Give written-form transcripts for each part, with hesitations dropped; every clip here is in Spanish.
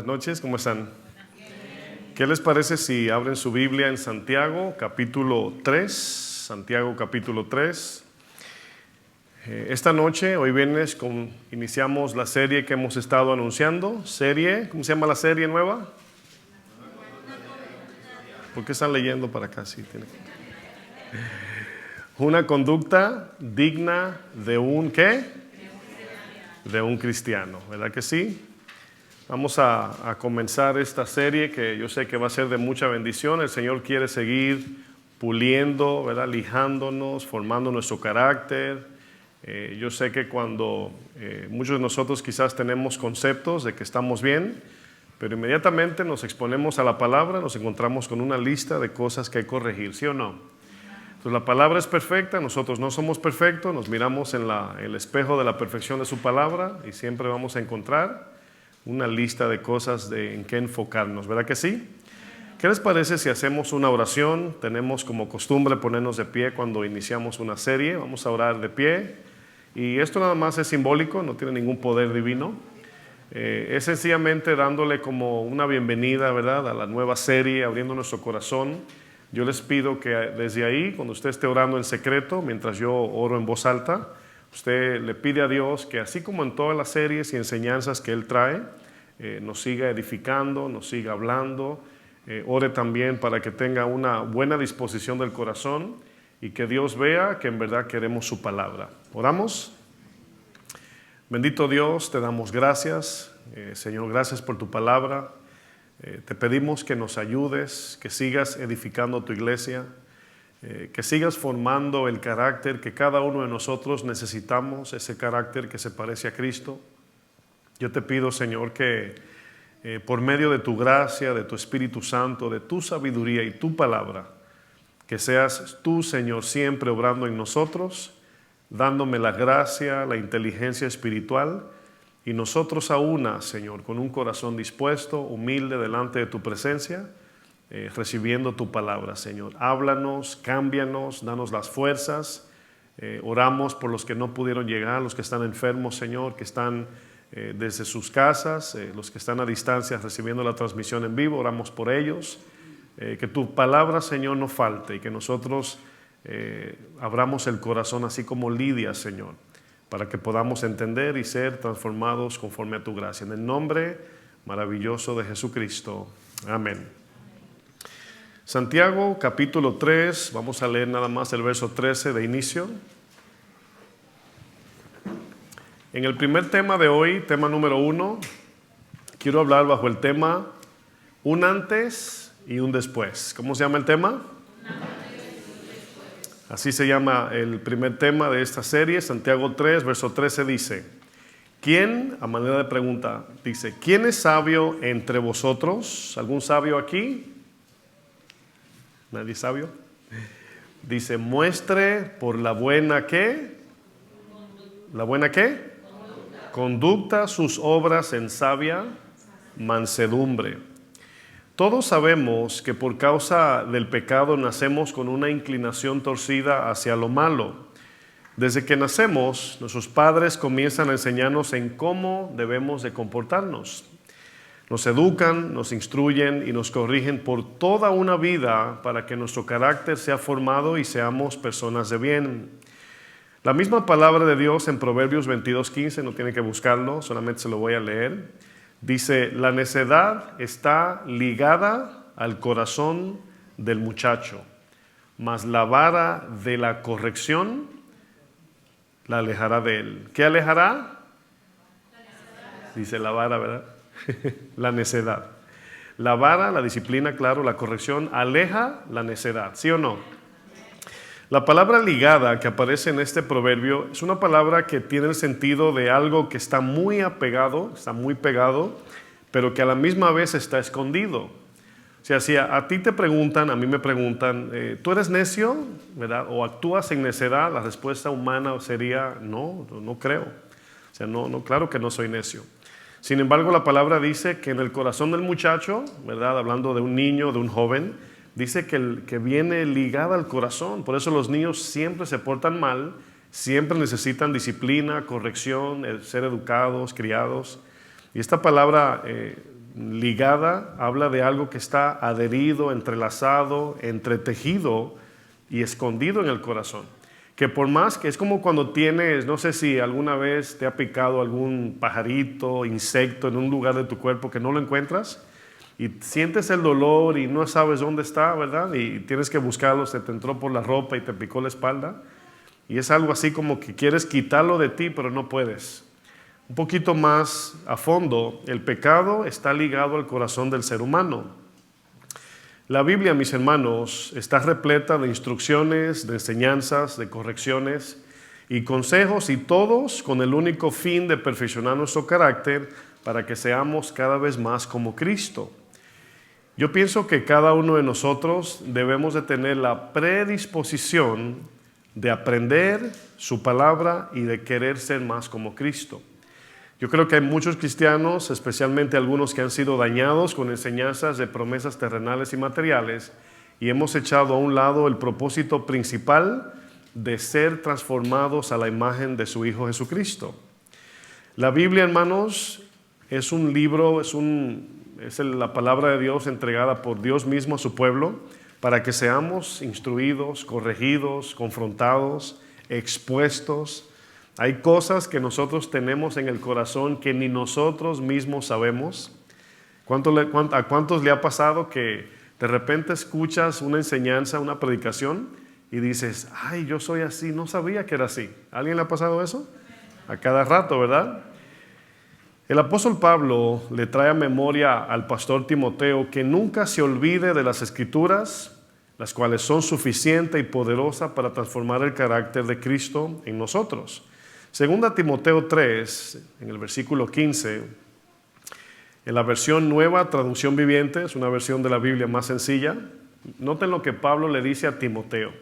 noches, ¿cómo están? ¿Qué les parece si abren su Biblia en Santiago, capítulo 3? Santiago, capítulo 3. Esta noche, hoy viernes, iniciamos la serie que hemos estado anunciando. ¿Cómo se llama la serie nueva? ¿Por qué están leyendo para acá? Sí, Una conducta digna de un ¿qué? De un cristiano, ¿verdad que sí? Vamos a comenzar esta serie que yo sé que va a ser de mucha bendición. El Señor quiere seguir puliendo, ¿verdad? Lijándonos, formando nuestro carácter. Yo sé que cuando muchos de nosotros quizás tenemos conceptos de que estamos bien, pero inmediatamente nos exponemos a la palabra, nos encontramos con una lista de cosas que hay que corregir, ¿sí o no? Entonces la palabra es perfecta, nosotros no somos perfectos, nos miramos en el espejo de la perfección de su palabra y siempre vamos a encontrar una lista de cosas en que enfocarnos, ¿verdad que sí? ¿Qué les parece si hacemos una oración? Tenemos como costumbre ponernos de pie cuando iniciamos una serie. Vamos a orar de pie. Y esto nada más es simbólico, no tiene ningún poder divino. Es sencillamente dándole como una bienvenida, ¿verdad?, a la nueva serie, abriendo nuestro corazón. Yo les pido que desde ahí, cuando usted esté orando en secreto, mientras yo oro en voz alta, usted le pide a Dios que así como en todas las series y enseñanzas que Él trae, nos siga edificando, nos siga hablando. Ore también para que tenga una buena disposición del corazón y que Dios vea que en verdad queremos su palabra. ¿Oramos? Bendito Dios, te damos gracias. Señor, gracias por tu palabra. Te pedimos que nos ayudes, que sigas edificando tu iglesia, que sigas formando el carácter que cada uno de nosotros necesitamos, ese carácter que se parece a Cristo. Yo te pido, Señor, que por medio de tu gracia, de tu Espíritu Santo, de tu sabiduría y tu palabra, que seas tú, Señor, siempre obrando en nosotros, dándome la gracia, la inteligencia espiritual, y nosotros a una, Señor, con un corazón dispuesto, humilde delante de tu presencia, recibiendo tu palabra, Señor. Háblanos, cámbianos, danos las fuerzas. Oramos por los que no pudieron llegar, los que están enfermos, Señor, que están desde sus casas, los que están a distancia recibiendo la transmisión en vivo. Oramos por ellos. Que tu palabra, Señor, no falte y que nosotros abramos el corazón así como Lidia, Señor, para que podamos entender y ser transformados conforme a tu gracia. En el nombre maravilloso de Jesucristo. Amén. Santiago, capítulo 3, vamos a leer nada más el verso 13 de inicio. En el primer tema de hoy, tema número 1, quiero hablar bajo el tema un antes y un después. ¿Cómo se llama el tema? Así se llama el primer tema de esta serie. Santiago 3, verso 13 dice: ¿quién, a manera de pregunta, dice, ¿quién es sabio entre vosotros? ¿Algún sabio aquí? ¿Nadie sabio? Dice, muestre por la buena ¿qué? ¿La buena qué? Conducta sus obras en sabia mansedumbre. Todos sabemos que por causa del pecado nacemos con una inclinación torcida hacia lo malo. Desde que nacemos, nuestros padres comienzan a enseñarnos en cómo debemos de comportarnos. Nos educan, nos instruyen y nos corrigen por toda una vida para que nuestro carácter sea formado y seamos personas de bien. La misma palabra de Dios en Proverbios 22:15, no tiene que buscarlo, solamente se lo voy a leer. Dice, la necedad está ligada al corazón del muchacho, mas la vara de la corrección la alejará de él. ¿Qué alejará? Dice la vara, ¿verdad? La necedad. La vara, la disciplina, claro, la corrección, aleja la necedad, ¿sí o no? La palabra ligada que aparece en este proverbio es una palabra que tiene el sentido de algo que está muy apegado, está muy pegado, pero que a la misma vez está escondido. O sea, si a ti te preguntan, a mí me preguntan, ¿tú eres necio? ¿Verdad? ¿O actúas en necedad? La respuesta humana sería, no creo. O sea, no, claro que no soy necio. Sin embargo, la palabra dice que en el corazón del muchacho, ¿verdad?, hablando de un niño, de un joven, dice que viene ligada al corazón. Por eso los niños siempre se portan mal, siempre necesitan disciplina, corrección, ser educados, criados. Y esta palabra ligada, habla de algo que está adherido, entrelazado, entretejido y escondido en el corazón. Que por más que es como cuando tienes, no sé si alguna vez te ha picado algún pajarito, insecto en un lugar de tu cuerpo que no lo encuentras y sientes el dolor y no sabes dónde está, ¿verdad? Y tienes que buscarlo, se te entró por la ropa y te picó la espalda. Y es algo así como que quieres quitarlo de ti, pero no puedes. Un poquito más a fondo, el pecado está ligado al corazón del ser humano. La Biblia, mis hermanos, está repleta de instrucciones, de enseñanzas, de correcciones y consejos, y todos con el único fin de perfeccionar nuestro carácter para que seamos cada vez más como Cristo. Yo pienso que cada uno de nosotros debemos de tener la predisposición de aprender su palabra y de querer ser más como Cristo. Yo creo que hay muchos cristianos, especialmente algunos que han sido dañados con enseñanzas de promesas terrenales y materiales, y hemos echado a un lado el propósito principal de ser transformados a la imagen de su Hijo Jesucristo. La Biblia, hermanos, es un libro, es la palabra de Dios entregada por Dios mismo a su pueblo para que seamos instruidos, corregidos, confrontados, expuestos. Hay cosas que nosotros tenemos en el corazón que ni nosotros mismos sabemos. ¿A cuántos le ha pasado que de repente escuchas una enseñanza, una predicación y dices, ay, yo soy así, no sabía que era así? ¿A alguien le ha pasado eso? A cada rato, ¿verdad? El apóstol Pablo le trae a memoria al pastor Timoteo que nunca se olvide de las Escrituras, las cuales son suficientes y poderosas para transformar el carácter de Cristo en nosotros. Segunda Timoteo 3, en el versículo 15, en la versión nueva, traducción viviente, es una versión de la Biblia más sencilla. Noten lo que Pablo le dice a Timoteo.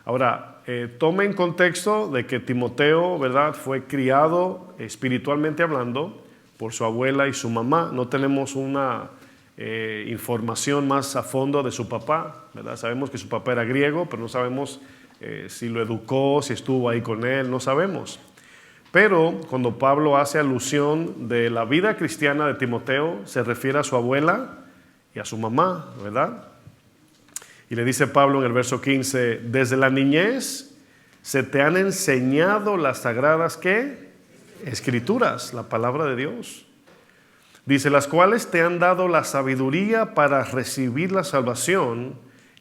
Ahora, tome en contexto de que Timoteo, ¿verdad?, fue criado espiritualmente hablando por su abuela y su mamá. No tenemos una información más a fondo de su papá, ¿verdad? Sabemos que su papá era griego, pero no sabemos si lo educó, si estuvo ahí con él, no sabemos. Pero cuando Pablo hace alusión de la vida cristiana de Timoteo, se refiere a su abuela y a su mamá, ¿verdad? Y le dice Pablo en el verso 15, desde la niñez se te han enseñado las sagradas, ¿qué? Escrituras, la palabra de Dios. Dice, las cuales te han dado la sabiduría para recibir la salvación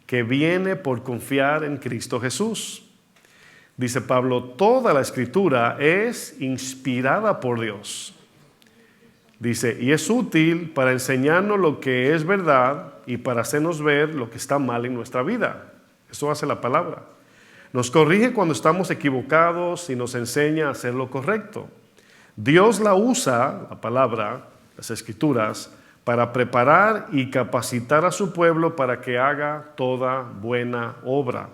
que viene por confiar en Cristo Jesús. Dice Pablo, toda la escritura es inspirada por Dios. Dice, y es útil para enseñarnos lo que es verdad y para hacernos ver lo que está mal en nuestra vida. Eso hace la palabra. Nos corrige cuando estamos equivocados y nos enseña a hacer lo correcto. Dios la usa, la palabra, las escrituras, para preparar y capacitar a su pueblo para que haga toda buena obra.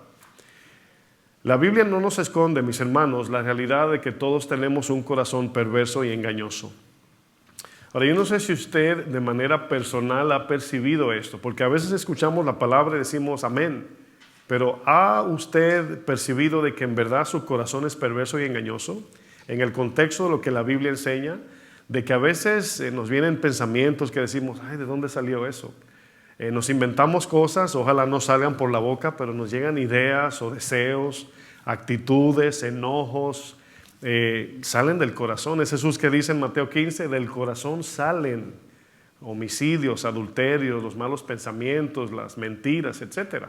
La Biblia no nos esconde, mis hermanos, la realidad de que todos tenemos un corazón perverso y engañoso. Ahora, yo no sé si usted de manera personal ha percibido esto, porque a veces escuchamos la palabra y decimos amén, pero ¿ha usted percibido de que en verdad su corazón es perverso y engañoso? En el contexto de lo que la Biblia enseña, de que a veces nos vienen pensamientos que decimos, ay, ¿de dónde salió eso? Nos inventamos cosas, ojalá no salgan por la boca, pero nos llegan ideas o deseos, actitudes, enojos, salen del corazón. Es Jesús que dice en Mateo 15, del corazón salen homicidios, adulterios, los malos pensamientos, las mentiras, etc.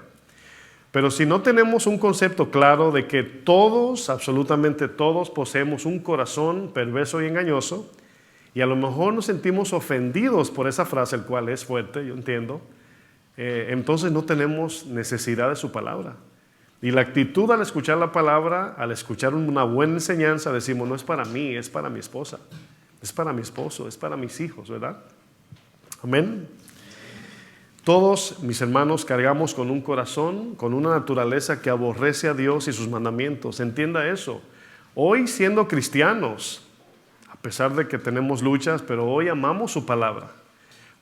Pero si no tenemos un concepto claro de que todos, absolutamente todos, poseemos un corazón perverso y engañoso, y a lo mejor nos sentimos ofendidos por esa frase, el cual es fuerte, yo entiendo, entonces no tenemos necesidad de su palabra. Y la actitud al escuchar la palabra, al escuchar una buena enseñanza, decimos, no es para mí, es para mi esposa, es para mi esposo, es para mis hijos, ¿verdad? Amén. Todos, mis hermanos, cargamos con un corazón, con una naturaleza que aborrece a Dios y sus mandamientos. Entienda eso. Hoy, siendo cristianos, a pesar de que tenemos luchas, pero hoy amamos su palabra,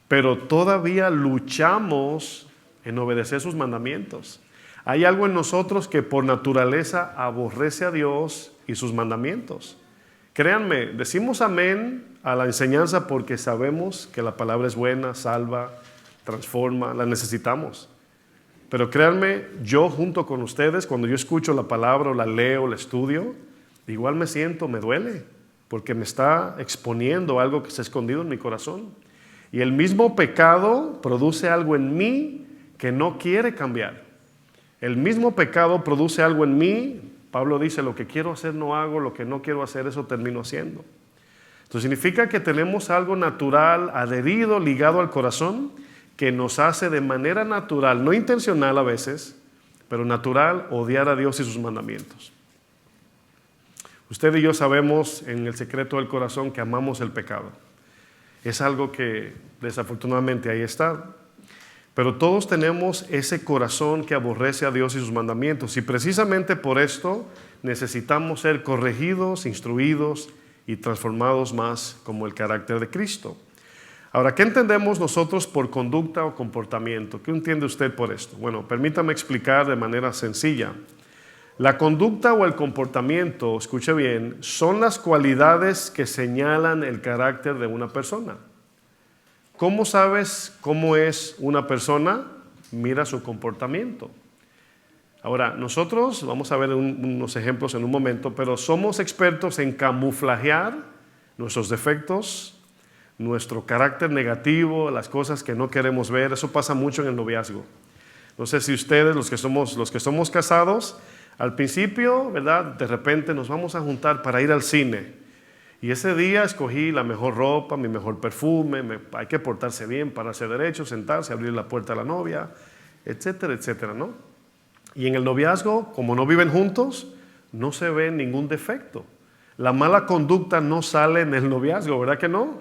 pero todavía luchamos en obedecer sus mandamientos. Hay algo en nosotros que por naturaleza aborrece a Dios y sus mandamientos, Créanme, decimos amén a la enseñanza porque sabemos que la palabra es buena, salva, transforma, la necesitamos. Pero créanme, yo junto con ustedes, cuando yo escucho la palabra o la leo, la estudio, igual me siento, me duele, porque me está exponiendo algo que está escondido en mi corazón. Y el mismo pecado produce algo en mí que no quiere cambiar. El mismo pecado produce algo en mí. Pablo dice, lo que quiero hacer no hago, lo que no quiero hacer eso termino haciendo. Esto significa que tenemos algo natural, adherido, ligado al corazón, que nos hace de manera natural, no intencional a veces, pero natural, odiar a Dios y sus mandamientos. Usted y yo sabemos en el secreto del corazón que amamos el pecado. Es algo que desafortunadamente ahí está. Pero todos tenemos ese corazón que aborrece a Dios y sus mandamientos. Y precisamente por esto necesitamos ser corregidos, instruidos y transformados más como el carácter de Cristo. Ahora, ¿qué entendemos nosotros por conducta o comportamiento? ¿Qué entiende usted por esto? Bueno, permítame explicar de manera sencilla. La conducta o el comportamiento, escuche bien, son las cualidades que señalan el carácter de una persona. ¿Cómo sabes cómo es una persona? Mira su comportamiento. Ahora, nosotros, vamos a ver unos ejemplos en un momento, pero somos expertos en camuflajear nuestros defectos, nuestro carácter negativo, las cosas que no queremos ver. Eso pasa mucho en el noviazgo. No sé si ustedes, los que somos casados, al principio, ¿verdad? De repente nos vamos a juntar para ir al cine. Y ese día escogí la mejor ropa, mi mejor perfume, hay que portarse bien, pararse derecho, sentarse, abrir la puerta a la novia, etcétera, etcétera, ¿no? Y en el noviazgo, como no viven juntos, no se ve ningún defecto. La mala conducta no sale en el noviazgo, ¿verdad que no?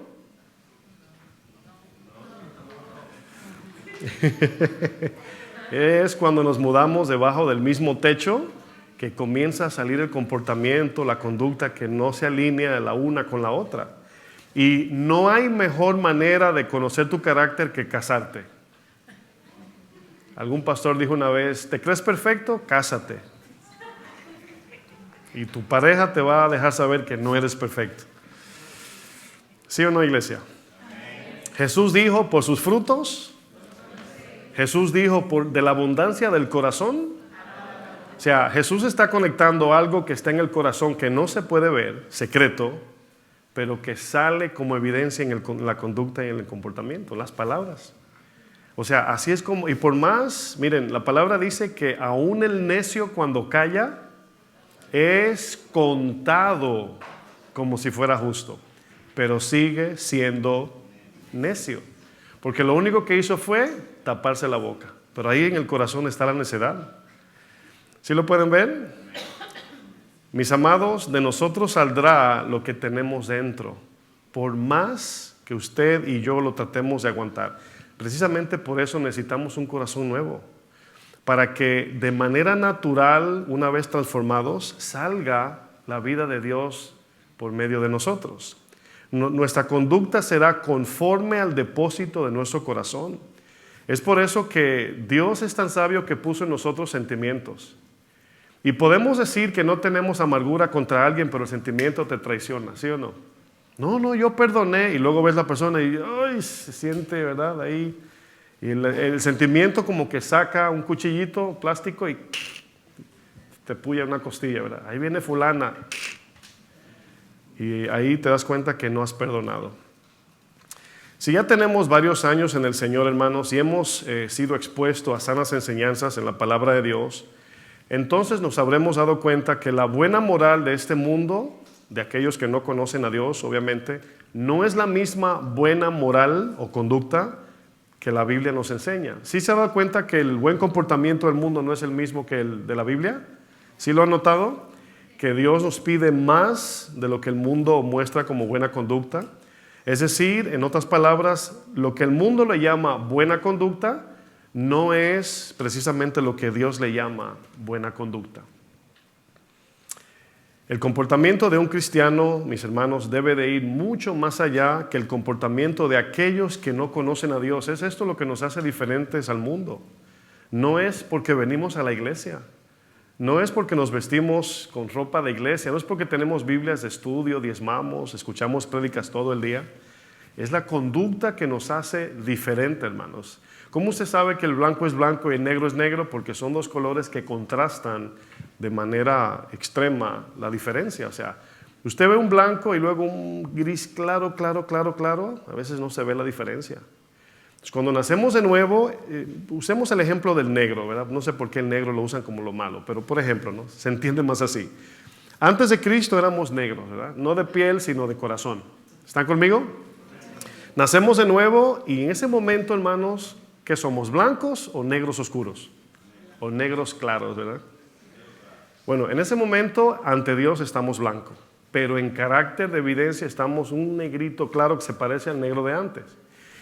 Es cuando nos mudamos debajo del mismo techo que comienza a salir el comportamiento, la conducta que no se alinea la una con la otra. Y no hay mejor manera de conocer tu carácter que casarte. Algún pastor dijo una vez, ¿te crees perfecto? Cásate. Y tu pareja te va a dejar saber que no eres perfecto. ¿Sí o no, iglesia? Jesús dijo, por sus frutos. Jesús dijo, de la abundancia del corazón. O sea, Jesús está conectando algo que está en el corazón que no se puede ver, secreto, pero que sale como evidencia en la conducta y en el comportamiento, las palabras. O sea, así es como, y por más, miren, la palabra dice que aún el necio cuando calla es contado como si fuera justo, pero sigue siendo necio, porque lo único que hizo fue taparse la boca, pero ahí en el corazón está la necedad. ¿Sí lo pueden ver? Mis amados, de nosotros saldrá lo que tenemos dentro, por más que usted y yo lo tratemos de aguantar. Precisamente por eso necesitamos un corazón nuevo, para que de manera natural, una vez transformados, salga la vida de Dios por medio de nosotros. Nuestra conducta será conforme al depósito de nuestro corazón. Es por eso que Dios es tan sabio que puso en nosotros sentimientos. Y podemos decir que no tenemos amargura contra alguien, pero el sentimiento te traiciona, ¿sí o no? No, yo perdoné, y luego ves la persona y ay, se siente, ¿verdad? Ahí, y el sentimiento como que saca un cuchillito plástico y te puya una costilla, ¿verdad? Ahí viene fulana, y ahí te das cuenta que no has perdonado. Si ya tenemos varios años en el Señor, hermanos, y hemos sido expuestos a sanas enseñanzas en la palabra de Dios, entonces nos habremos dado cuenta que la buena moral de este mundo, de aquellos que no conocen a Dios, obviamente, no es la misma buena moral o conducta que la Biblia nos enseña. ¿Sí se ha dado cuenta que el buen comportamiento del mundo no es el mismo que el de la Biblia? ¿Sí lo han notado? Que Dios nos pide más de lo que el mundo muestra como buena conducta. Es decir, en otras palabras, lo que el mundo le llama buena conducta no es precisamente lo que Dios le llama buena conducta. El comportamiento de un cristiano, mis hermanos, debe de ir mucho más allá que el comportamiento de aquellos que no conocen a Dios. Es esto lo que nos hace diferentes al mundo. No es porque venimos a la iglesia, No es porque nos vestimos con ropa de iglesia, no es porque tenemos Biblias de estudio, diezmamos, escuchamos prédicas todo el día. Es la conducta que nos hace diferente, hermanos. ¿Cómo usted sabe que el blanco es blanco y el negro es negro? Porque son dos colores que contrastan de manera extrema la diferencia. O sea, usted ve un blanco y luego un gris claro, a veces no se ve la diferencia. Entonces, cuando nacemos de nuevo, usemos el ejemplo del negro, ¿verdad? No sé por qué el negro lo usan como lo malo, pero por ejemplo, ¿no? Se entiende más así. Antes de Cristo éramos negros, ¿verdad? No de piel, sino de corazón. ¿Están conmigo? Nacemos de nuevo y en ese momento, hermanos, ¿qué somos? ¿Blancos o negros oscuros? O negros claros, ¿verdad? Bueno, en ese momento ante Dios estamos blancos, pero en carácter de evidencia estamos un negrito claro que se parece al negro de antes.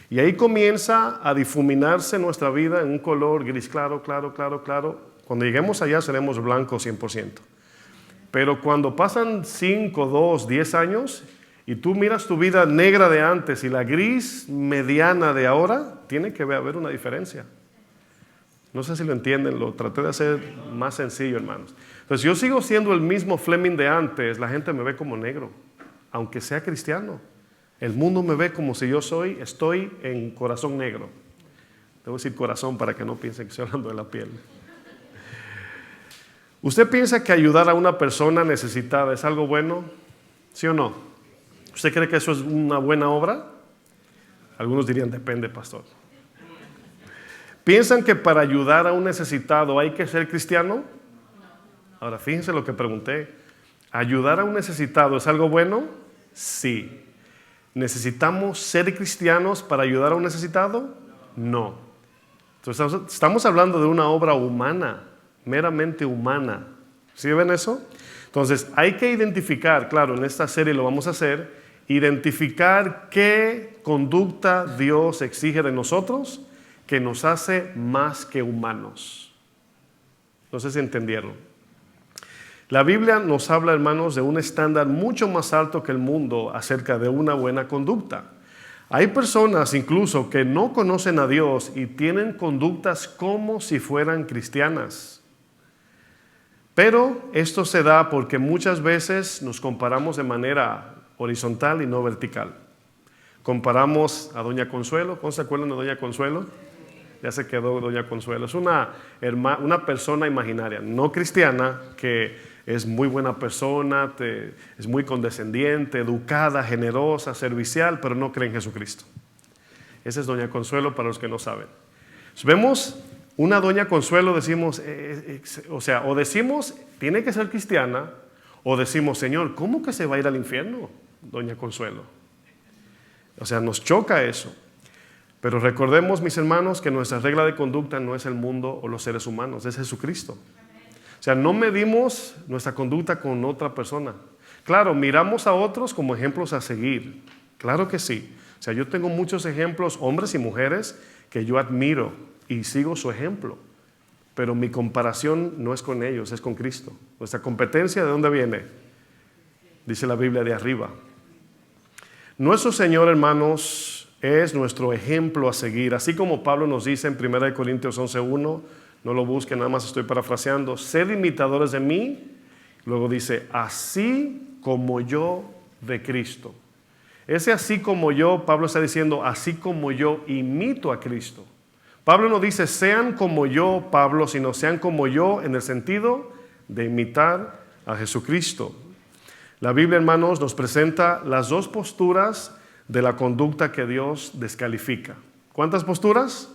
Y ahí comienza a difuminarse nuestra vida en un color gris claro. Cuando lleguemos allá seremos blancos 100%. Pero cuando pasan 5, 2, 10 años y tú miras tu vida negra de antes y la gris mediana de ahora, tiene que haber una diferencia. No sé si lo entienden, lo traté de hacer más sencillo, hermanos. Entonces, yo sigo siendo el mismo Fleming de antes, la gente me ve como negro, aunque sea cristiano. El mundo me ve como si estoy en corazón negro. Debo decir corazón para que no piensen que estoy hablando de la piel. ¿Usted piensa que ayudar a una persona necesitada es algo bueno? ¿Sí o no? ¿Usted cree que eso es una buena obra? Algunos dirían, depende, pastor. ¿Piensan que para ayudar a un necesitado hay que ser cristiano? Ahora, fíjense lo que pregunté. ¿Ayudar a un necesitado es algo bueno? Sí. ¿Necesitamos ser cristianos para ayudar a un necesitado? No. Entonces, estamos hablando de una obra humana, meramente humana. ¿Sí ven eso? Entonces, hay que identificar, claro, en esta serie lo vamos a hacer, identificar qué conducta Dios exige de nosotros que nos hace más que humanos. No sé si entendieron. La Biblia nos habla, hermanos, de un estándar mucho más alto que el mundo acerca de una buena conducta. Hay personas incluso que no conocen a Dios y tienen conductas como si fueran cristianas. Pero esto se da porque muchas veces nos comparamos de manera horizontal y no vertical. Comparamos a Doña Consuelo. ¿Cómo se acuerdan de Doña Consuelo? Ya se quedó Doña Consuelo. Es una persona imaginaria, no cristiana, que es muy buena persona, es muy condescendiente, educada, generosa, servicial, pero no cree en Jesucristo. Esa es Doña Consuelo para los que no saben. Vemos una Doña Consuelo, decimos, o decimos, tiene que ser cristiana, o decimos, Señor, ¿cómo que se va a ir al infierno, Doña Consuelo? O sea, nos choca eso. Pero recordemos, mis hermanos, que nuestra regla de conducta no es el mundo o los seres humanos, es Jesucristo. O sea, no medimos nuestra conducta con otra persona. Claro, miramos a otros como ejemplos a seguir. Claro que sí. O sea, yo tengo muchos ejemplos, hombres y mujeres, que yo admiro y sigo su ejemplo. Pero mi comparación no es con ellos, es con Cristo. Nuestra competencia, ¿de dónde viene? Dice la Biblia, de arriba. Nuestro Señor, hermanos, es nuestro ejemplo a seguir. Así como Pablo nos dice en 1 Corintios 11:1, no lo busquen, nada más estoy parafraseando, sed imitadores de mí. Luego dice, así como yo de Cristo. Ese así como yo, Pablo está diciendo, así como yo imito a Cristo. Pablo no dice, sean como yo, Pablo, sino sean como yo en el sentido de imitar a Jesucristo. La Biblia, hermanos, nos presenta las dos posturas de la conducta que Dios descalifica. ¿Cuántas posturas?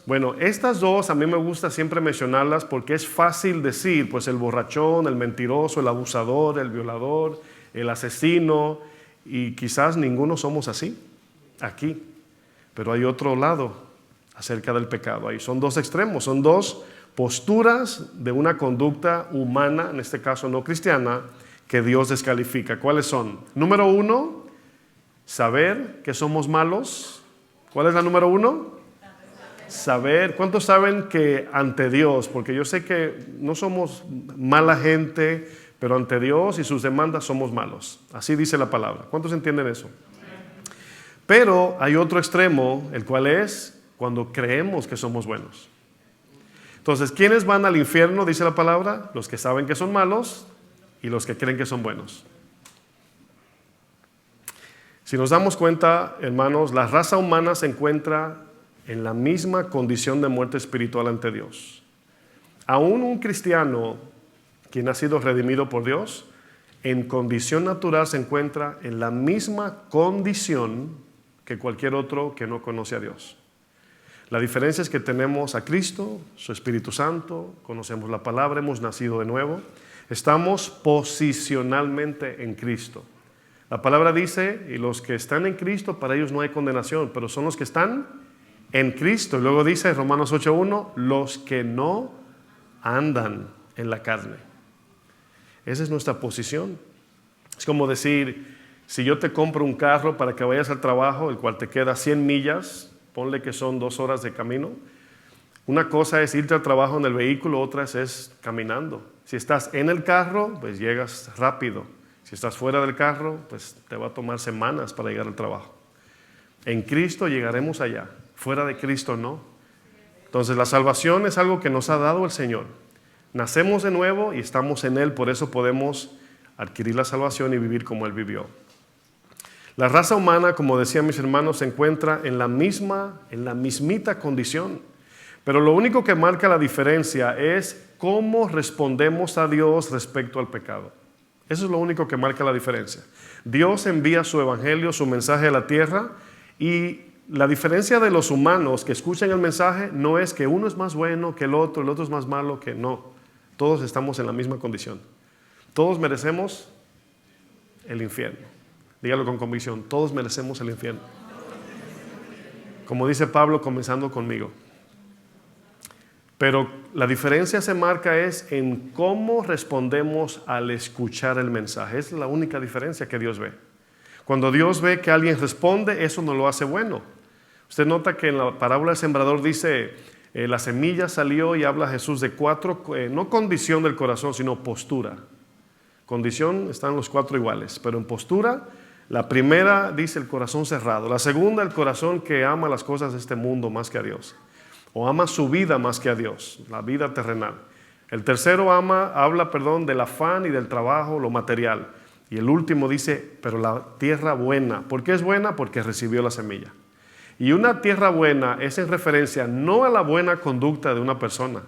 Bueno, estas dos a mí me gusta siempre mencionarlas porque es fácil decir, pues el borrachón, el mentiroso, el abusador, el violador, el asesino, y quizás ninguno somos así, aquí. Pero hay otro lado acerca del pecado. Ahí son dos extremos, son dos posturas de una conducta humana, en este caso no cristiana, que Dios descalifica. ¿Cuáles son? Número 1, saber que somos malos. ¿Cuál es la número 1? Saber. ¿Cuántos saben que ante Dios, porque yo sé que no somos mala gente, pero ante Dios y sus demandas somos malos? Así dice la palabra. ¿Cuántos entienden eso? Pero hay otro extremo, el cual es cuando creemos que somos buenos. Entonces, ¿quiénes van al infierno? Dice la palabra, los que saben que son malos y los que creen que son buenos. Si nos damos cuenta, hermanos, la raza humana se encuentra en la misma condición de muerte espiritual ante Dios. Aún un cristiano, quien ha sido redimido por Dios, en condición natural se encuentra en la misma condición que cualquier otro que no conoce a Dios. La diferencia es que tenemos a Cristo, su Espíritu Santo, conocemos la palabra, hemos nacido de nuevo, estamos posicionalmente en Cristo. La palabra dice, y los que están en Cristo, para ellos no hay condenación, pero son los que están en Cristo. Y luego dice Romanos 8:1, los que no andan en la carne. Esa es nuestra posición. Es como decir, si yo te compro un carro para que vayas al trabajo, el cual te queda 100 millas, ponle que son 2 horas de camino. Una cosa es irte al trabajo en el vehículo, otra es caminando. Si estás en el carro, pues llegas rápido. Si estás fuera del carro, pues te va a tomar semanas para llegar al trabajo. En Cristo llegaremos allá, fuera de Cristo no. Entonces la salvación es algo que nos ha dado el Señor. Nacemos de nuevo y estamos en Él, por eso podemos adquirir la salvación y vivir como Él vivió. La raza humana, como decían mis hermanos, se encuentra en la mismita condición. Pero lo único que marca la diferencia es cómo respondemos a Dios respecto al pecado. Eso es lo único que marca la diferencia. Dios envía su evangelio, su mensaje a la tierra, y la diferencia de los humanos que escuchan el mensaje no es que uno es más bueno que el otro es más malo que no. Todos estamos en la misma condición. Todos merecemos el infierno. Dígalo con convicción, todos merecemos el infierno. Como dice Pablo, comenzando conmigo. Pero la diferencia se marca es en cómo respondemos al escuchar el mensaje. Es la única diferencia que Dios ve. Cuando Dios ve que alguien responde, eso no lo hace bueno. Usted nota que en la parábola del sembrador dice, la semilla salió, y habla Jesús de 4, no condición del corazón, sino postura. Condición están los 4 iguales, pero en postura, la primera dice el corazón cerrado. La segunda, el corazón que ama las cosas de este mundo más que a Dios. O ama su vida más que a Dios, la vida terrenal. El tercero habla del afán y del trabajo, lo material. Y el último dice, pero la tierra buena. ¿Por qué es buena? Porque recibió la semilla. Y una tierra buena es en referencia no a la buena conducta de una persona,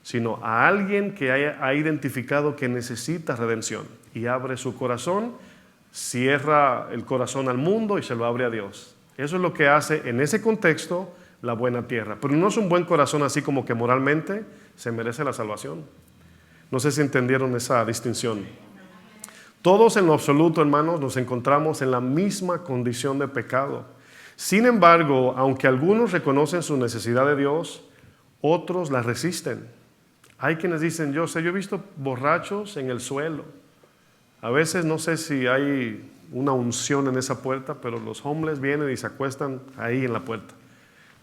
sino a alguien que ha identificado que necesita redención y abre su corazón, cierra el corazón al mundo y se lo abre a Dios. Eso es lo que hace en ese contexto la buena tierra. Pero no es un buen corazón así como que moralmente se merece la salvación. No sé si entendieron esa distinción. Todos en lo absoluto, hermanos, nos encontramos en la misma condición de pecado. Sin embargo, aunque algunos reconocen su necesidad de Dios, otros la resisten. Hay quienes dicen, yo he visto borrachos en el suelo. A veces no sé si hay una unción en esa puerta, pero los homeless vienen y se acuestan ahí en la puerta.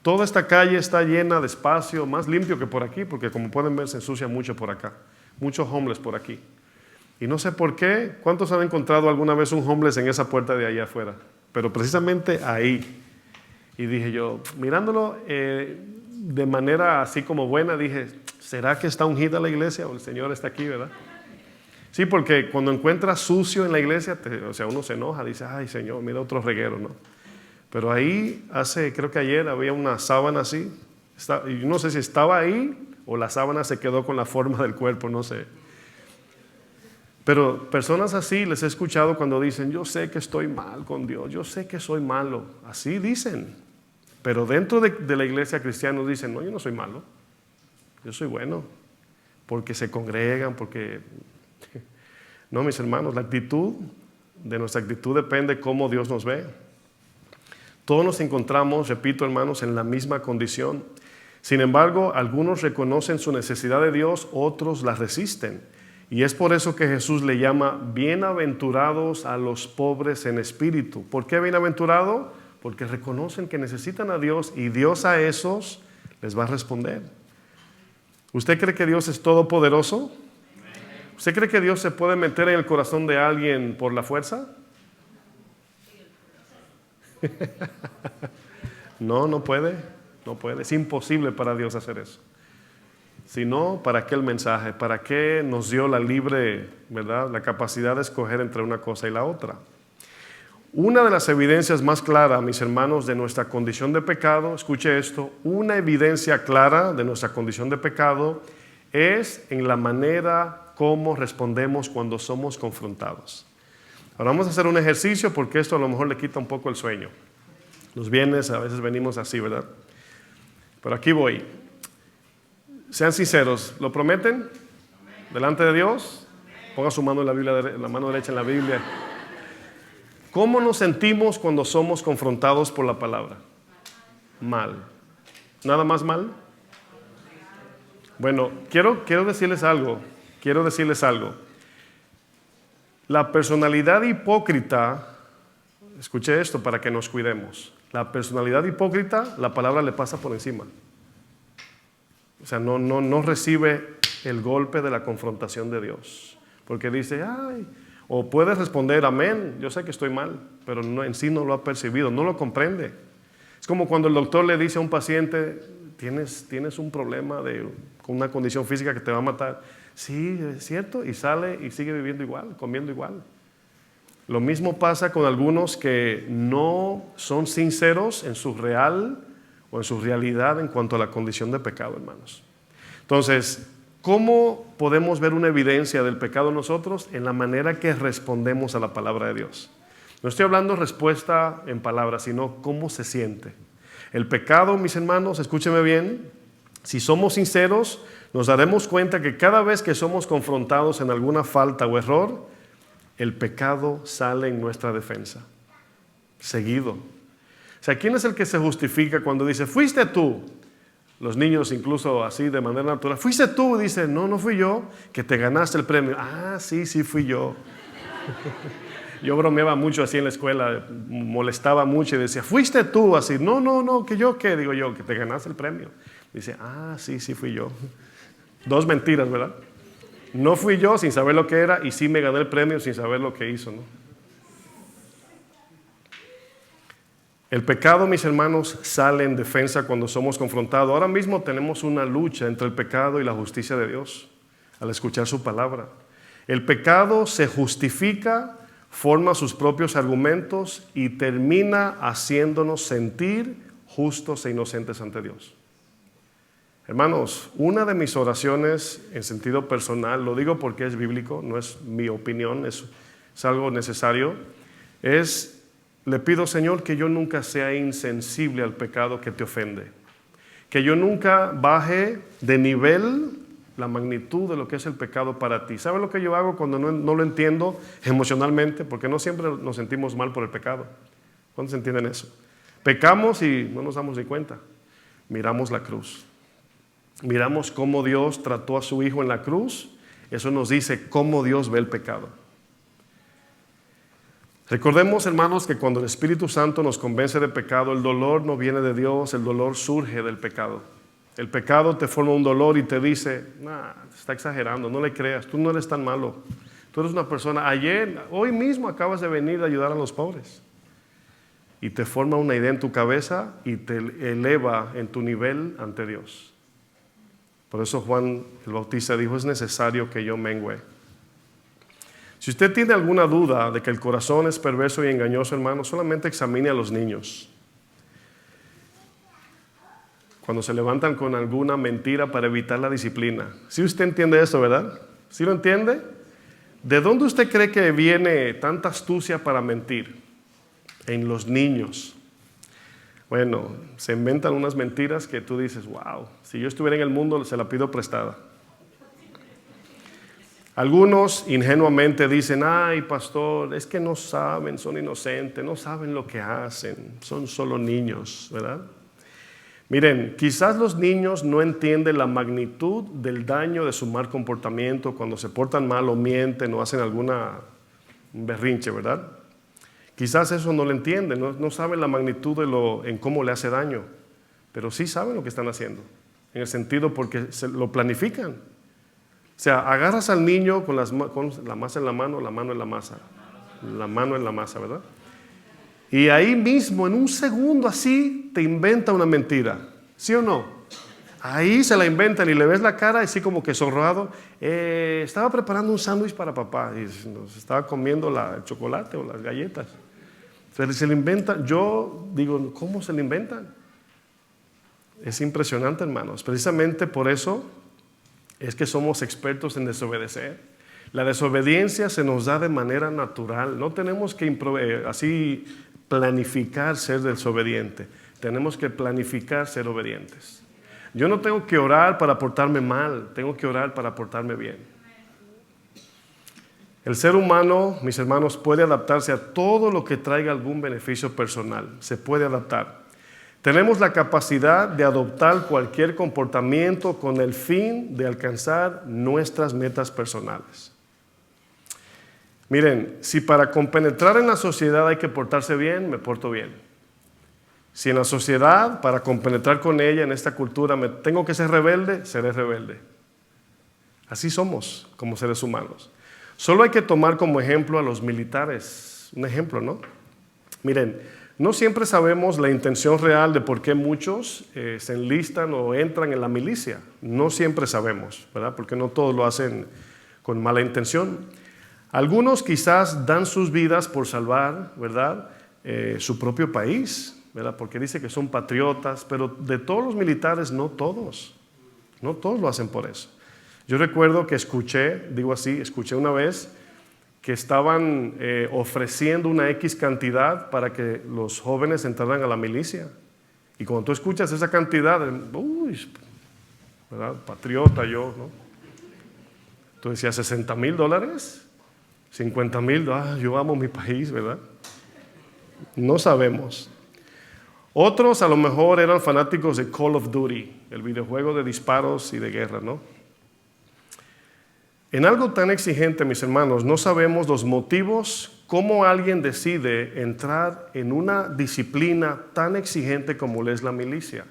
Toda esta calle está llena de espacio, más limpio que por aquí, porque como pueden ver se ensucia mucho por acá. Muchos homeless por aquí. Y no sé por qué, ¿cuántos han encontrado alguna vez un homeless en esa puerta de allá afuera? Pero precisamente ahí. Y dije yo, mirándolo de manera así como buena, dije, ¿será que está ungida la iglesia o el Señor está aquí, verdad? Sí, porque cuando encuentras sucio en la iglesia, uno se enoja, dice, ay Señor, mira otro reguero, ¿no? Pero ahí creo que ayer había una sábana así, y no sé si estaba ahí o la sábana se quedó con la forma del cuerpo, no sé. Pero personas así les he escuchado cuando dicen, yo sé que estoy mal con Dios, yo sé que soy malo, así dicen. Pero dentro de la iglesia cristiana dicen, no, yo no soy malo, yo soy bueno, porque se congregan, porque... No, mis hermanos, nuestra actitud depende de cómo Dios nos ve. Todos nos encontramos, repito hermanos, en la misma condición. Sin embargo, algunos reconocen su necesidad de Dios, otros la resisten. Y es por eso que Jesús le llama bienaventurados a los pobres en espíritu. ¿Por qué bienaventurado? Porque reconocen que necesitan a Dios y Dios a esos les va a responder. ¿Usted cree que Dios es todopoderoso? ¿Usted cree que Dios se puede meter en el corazón de alguien por la fuerza? No puede. Es imposible para Dios hacer eso. sino ¿para qué el mensaje? ¿Para qué nos dio la libre, verdad, la capacidad de escoger entre una cosa y la otra? Una de las evidencias más claras, mis hermanos, de nuestra condición de pecado, escuche esto, una evidencia clara de nuestra condición de pecado es en la manera como respondemos cuando somos confrontados. Ahora vamos a hacer un ejercicio porque esto a lo mejor le quita un poco el sueño. Los viernes a veces venimos así, ¿verdad? Pero aquí voy. Sean sinceros, ¿lo prometen? Delante de Dios. Ponga su mano en la Biblia, la mano derecha en la Biblia. ¿Cómo nos sentimos cuando somos confrontados por la palabra? Mal. ¿Nada más mal? Bueno, quiero decirles algo. La personalidad hipócrita, escuche esto para que nos cuidemos. La personalidad hipócrita, la palabra le pasa por encima. O sea, no recibe el golpe de la confrontación de Dios. Porque dice, ay, o puedes responder, amén, yo sé que estoy mal, pero en sí no lo ha percibido, no lo comprende. Es como cuando el doctor le dice a un paciente, tienes un problema con una condición física que te va a matar. Sí, es cierto, y sale y sigue viviendo igual, comiendo igual. Lo mismo pasa con algunos que no son sinceros en su real o en su realidad en cuanto a la condición de pecado, hermanos. Entonces, ¿cómo podemos ver una evidencia del pecado en nosotros? En la manera que respondemos a la palabra de Dios. No estoy hablando respuesta en palabras, sino cómo se siente. El pecado, mis hermanos, escúcheme bien, si somos sinceros, nos daremos cuenta que cada vez que somos confrontados en alguna falta o error, el pecado sale en nuestra defensa. Seguido. O sea, ¿quién es el que se justifica cuando dice, fuiste tú? Los niños incluso así de manera natural, fuiste tú, dice, no fui yo, que te ganaste el premio. Ah, sí fui yo. Yo bromeaba mucho así en la escuela, molestaba mucho y decía, fuiste tú, así, no, que yo qué, digo yo, que te ganaste el premio. Dice, ah, sí fui yo. Dos mentiras, ¿verdad? No fui yo sin saber lo que era y sí me gané el premio sin saber lo que hizo, ¿no? El pecado, mis hermanos, sale en defensa cuando somos confrontados. Ahora mismo tenemos una lucha entre el pecado y la justicia de Dios al escuchar su palabra. El pecado se justifica, forma sus propios argumentos y termina haciéndonos sentir justos e inocentes ante Dios. Hermanos, una de mis oraciones en sentido personal, lo digo porque es bíblico, no es mi opinión, es algo necesario, le pido, Señor, que yo nunca sea insensible al pecado que te ofende. Que yo nunca baje de nivel la magnitud de lo que es el pecado para ti. ¿Sabes lo que yo hago cuando no lo entiendo emocionalmente? Porque no siempre nos sentimos mal por el pecado. ¿Cuántos entienden eso? Pecamos y no nos damos ni cuenta. Miramos la cruz. Miramos cómo Dios trató a su Hijo en la cruz. Eso nos dice cómo Dios ve el pecado. Recordemos, hermanos, que cuando el Espíritu Santo nos convence de pecado, el dolor no viene de Dios, el dolor surge del pecado. El pecado te forma un dolor y te dice, está exagerando, no le creas, tú no eres tan malo. Tú eres una persona, hoy mismo acabas de venir a ayudar a los pobres. Y te forma una idea en tu cabeza y te eleva en tu nivel ante Dios. Por eso Juan el Bautista dijo, es necesario que yo mengüe. Si usted tiene alguna duda de que el corazón es perverso y engañoso, hermano, solamente examine a los niños. Cuando se levantan con alguna mentira para evitar la disciplina. ¿Sí usted entiende eso, verdad? ¿Sí lo entiende? ¿De dónde usted cree que viene tanta astucia para mentir? En los niños. Bueno, se inventan unas mentiras que tú dices, wow, si yo estuviera en el mundo se la pido prestada. Algunos ingenuamente dicen, ay pastor, es que no saben, son inocentes, no saben lo que hacen, son solo niños, ¿verdad? Miren, quizás los niños no entienden la magnitud del daño de su mal comportamiento cuando se portan mal o mienten o hacen un berrinche, ¿verdad? Quizás eso no lo entienden, no saben la magnitud en cómo le hace daño, pero sí saben lo que están haciendo, en el sentido porque lo planifican. O sea, agarras al niño con la masa en la mano en la masa. La mano en la masa, ¿verdad? Y ahí mismo, en un segundo así, te inventa una mentira. ¿Sí o no? Ahí se la inventan y le ves la cara así como que sonrojado. Estaba preparando un sándwich para papá y nos estaba comiendo el chocolate o las galletas. Se le inventan. Yo digo, ¿cómo se le inventan? Es impresionante, hermanos. Precisamente por eso es que somos expertos en desobedecer. La desobediencia se nos da de manera natural. No tenemos que así planificar ser desobediente. Tenemos que planificar ser obedientes. Yo no tengo que orar para portarme mal, tengo que orar para portarme bien. El ser humano, mis hermanos, puede adaptarse a todo lo que traiga algún beneficio personal. Se puede adaptar. Tenemos la capacidad de adoptar cualquier comportamiento con el fin de alcanzar nuestras metas personales. Miren, si para compenetrar en la sociedad hay que portarse bien, me porto bien. Si en la sociedad, para compenetrar con ella en esta cultura, me tengo que ser rebelde, seré rebelde. Así somos como seres humanos. Solo hay que tomar como ejemplo a los militares. Un ejemplo, ¿no? Miren, no siempre sabemos la intención real de por qué muchos se enlistan o entran en la milicia. No siempre sabemos, ¿verdad? Porque no todos lo hacen con mala intención. Algunos quizás dan sus vidas por salvar, ¿verdad? Su propio país, ¿verdad? Porque dice que son patriotas, pero de todos los militares no todos lo hacen por eso. Yo recuerdo que escuché una vez que estaban ofreciendo una X cantidad para que los jóvenes entraran a la milicia. Y cuando tú escuchas esa cantidad, ¿verdad? Patriota yo, ¿no? Tú decías, $60,000, $50,000, yo amo mi país, ¿verdad? No sabemos. Otros a lo mejor eran fanáticos de Call of Duty, el videojuego de disparos y de guerra, ¿no? En algo tan exigente, mis hermanos, no sabemos los motivos cómo alguien decide entrar en una disciplina tan exigente como es la milicia.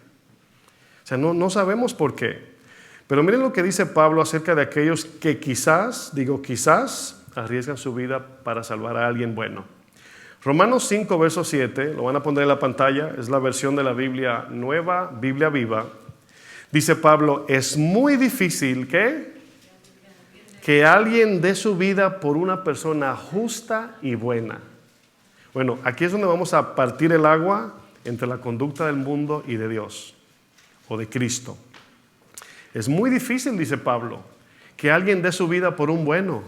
O sea, no sabemos por qué. Pero miren lo que dice Pablo acerca de aquellos que quizás arriesgan su vida para salvar a alguien bueno. Romanos 5, verso 7, lo van a poner en la pantalla, es la versión de la Biblia Nueva, Biblia Viva. Dice Pablo, es muy difícil que alguien dé su vida por una persona justa y buena. Bueno, aquí es donde vamos a partir el agua entre la conducta del mundo y de Dios, o de Cristo. Es muy difícil, dice Pablo, que alguien dé su vida por un bueno.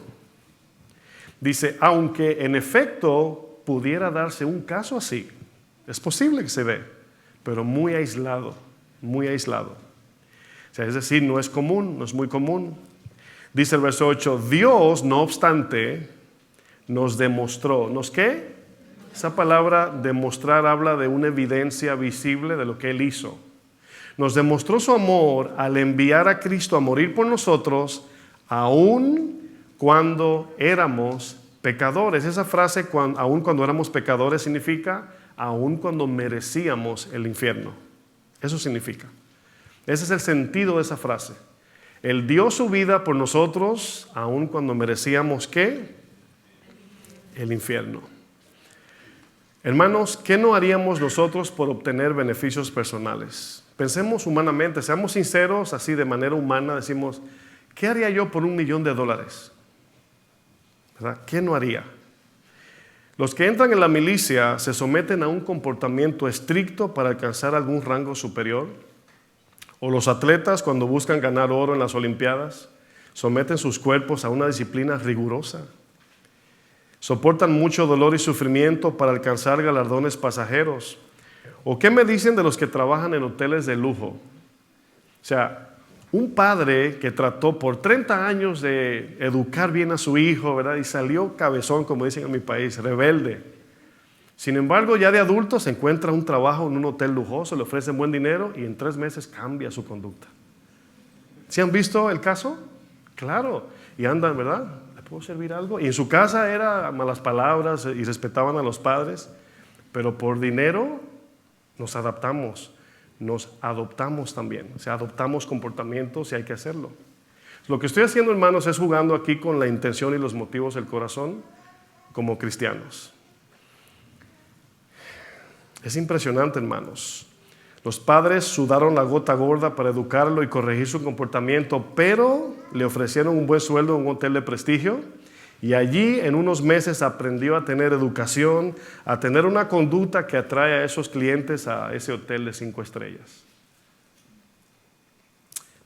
Dice, aunque en efecto pudiera darse un caso así, es posible que se dé, pero muy aislado, muy aislado. O sea, es decir, no es común, no es muy común. Dice el verso 8, Dios, no obstante, nos demostró. ¿Nos qué? Esa palabra demostrar habla de una evidencia visible de lo que Él hizo. Nos demostró su amor al enviar a Cristo a morir por nosotros, aun cuando éramos pecadores. Esa frase, aun cuando éramos pecadores, significa aun cuando merecíamos el infierno. Eso significa. Ese es el sentido de esa frase. Él dio su vida por nosotros, aun cuando merecíamos ¿qué? El infierno. Hermanos, ¿qué no haríamos nosotros por obtener beneficios personales? Pensemos humanamente, seamos sinceros, así de manera humana, decimos, ¿qué haría yo por $1,000,000? ¿Verdad? ¿Qué no haría? Los que entran en la milicia se someten a un comportamiento estricto para alcanzar algún rango superior. O los atletas, cuando buscan ganar oro en las Olimpiadas, someten sus cuerpos a una disciplina rigurosa. Soportan mucho dolor y sufrimiento para alcanzar galardones pasajeros. ¿O qué me dicen de los que trabajan en hoteles de lujo? O sea, un padre que trató por 30 años de educar bien a su hijo, ¿verdad? Y salió cabezón, como dicen en mi país, rebelde. Sin embargo, ya de adulto se encuentra un trabajo en un hotel lujoso, le ofrecen buen dinero y en 3 meses cambia su conducta. ¿Sí han visto el caso? Claro. Y andan, ¿verdad? ¿Le puedo servir algo? Y en su casa era malas palabras y respetaban a los padres, pero por dinero nos adaptamos. Nos adoptamos también, o sea, adoptamos comportamientos y hay que hacerlo. Lo que estoy haciendo, hermanos, es jugando aquí con la intención y los motivos del corazón como cristianos. Es impresionante, hermanos. Los padres sudaron la gota gorda para educarlo y corregir su comportamiento, pero le ofrecieron un buen sueldo en un hotel de prestigio y allí en unos meses aprendió a tener educación, a tener una conducta que atrae a esos clientes a ese hotel de 5 estrellas.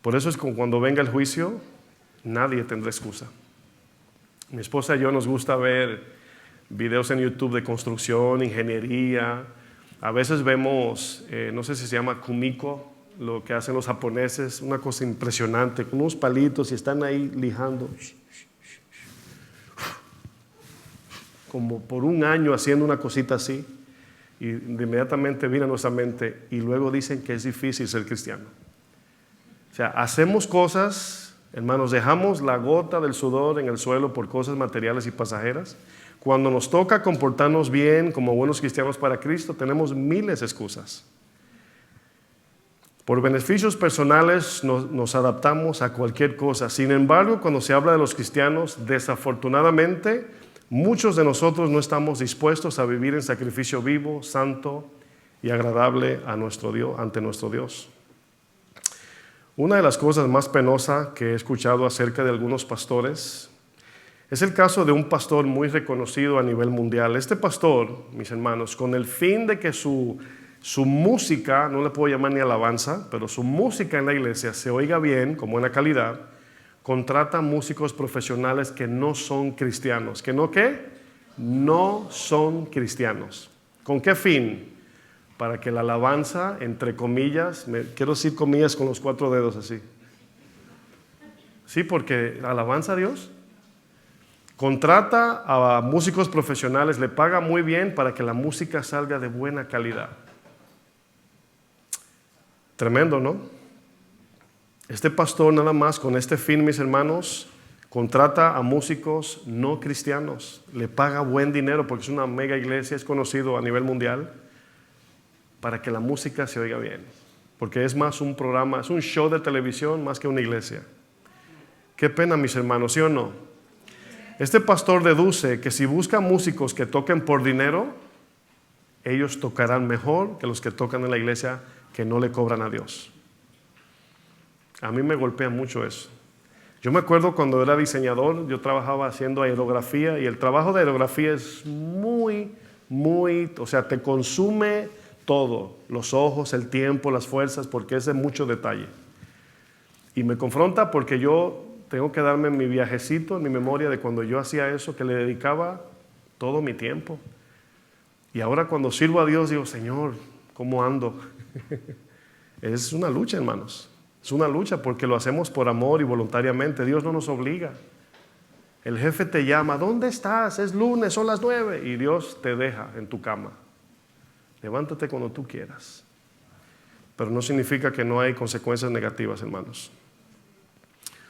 Por eso es que cuando venga el juicio, nadie tendrá excusa. Mi esposa y yo nos gusta ver videos en YouTube de construcción, ingeniería. A veces vemos, no sé si se llama kumiko, lo que hacen los japoneses, una cosa impresionante, con unos palitos y están ahí lijando. Como por un año haciendo una cosita así. Y inmediatamente viene a nuestra mente y luego dicen que es difícil ser cristiano. O sea, hacemos cosas, hermanos, dejamos la gota del sudor en el suelo por cosas materiales y pasajeras. Cuando nos toca comportarnos bien como buenos cristianos para Cristo, tenemos miles de excusas. Por beneficios personales nos adaptamos a cualquier cosa. Sin embargo, cuando se habla de los cristianos, desafortunadamente, muchos de nosotros no estamos dispuestos a vivir en sacrificio vivo, santo y agradable ante nuestro Dios. Una de las cosas más penosas que he escuchado acerca de algunos pastores es el caso de un pastor muy reconocido a nivel mundial. Este pastor, mis hermanos, con el fin de que su música, no le puedo llamar ni alabanza, pero su música en la iglesia se oiga bien, con buena calidad, contrata músicos profesionales que no son cristianos. ¿Que no qué? No son cristianos. ¿Con qué fin? Para que la alabanza, entre comillas, quiero decir comillas con los 4 dedos así. Sí, porque alabanza a Dios. Contrata a músicos profesionales, le paga muy bien para que la música salga de buena calidad. Tremendo, ¿no? Este pastor nada más con este fin, mis hermanos, contrata a músicos no cristianos, le paga buen dinero porque es una mega iglesia, es conocido a nivel mundial, para que la música se oiga bien. Porque es más un programa, es un show de televisión más que una iglesia. Qué pena, mis hermanos, ¿sí o no? Este pastor deduce que si busca músicos que toquen por dinero, ellos tocarán mejor que los que tocan en la iglesia que no le cobran a Dios. A mí me golpea mucho eso. Yo me acuerdo cuando era diseñador, yo trabajaba haciendo aerografía y el trabajo de aerografía es muy, o sea, te consume todo, los ojos, el tiempo, las fuerzas, porque es de mucho detalle. Y me confronta porque yo tengo que darme mi viajecito en mi memoria de cuando yo hacía eso, que le dedicaba todo mi tiempo. Y ahora cuando sirvo a Dios digo, Señor, ¿cómo ando? Es una lucha, hermanos. Es una lucha porque lo hacemos por amor y voluntariamente. Dios no nos obliga. El jefe te llama, ¿dónde estás? Es lunes, son las 9. Y Dios te deja en tu cama. Levántate cuando tú quieras. Pero no significa que no hay consecuencias negativas, hermanos.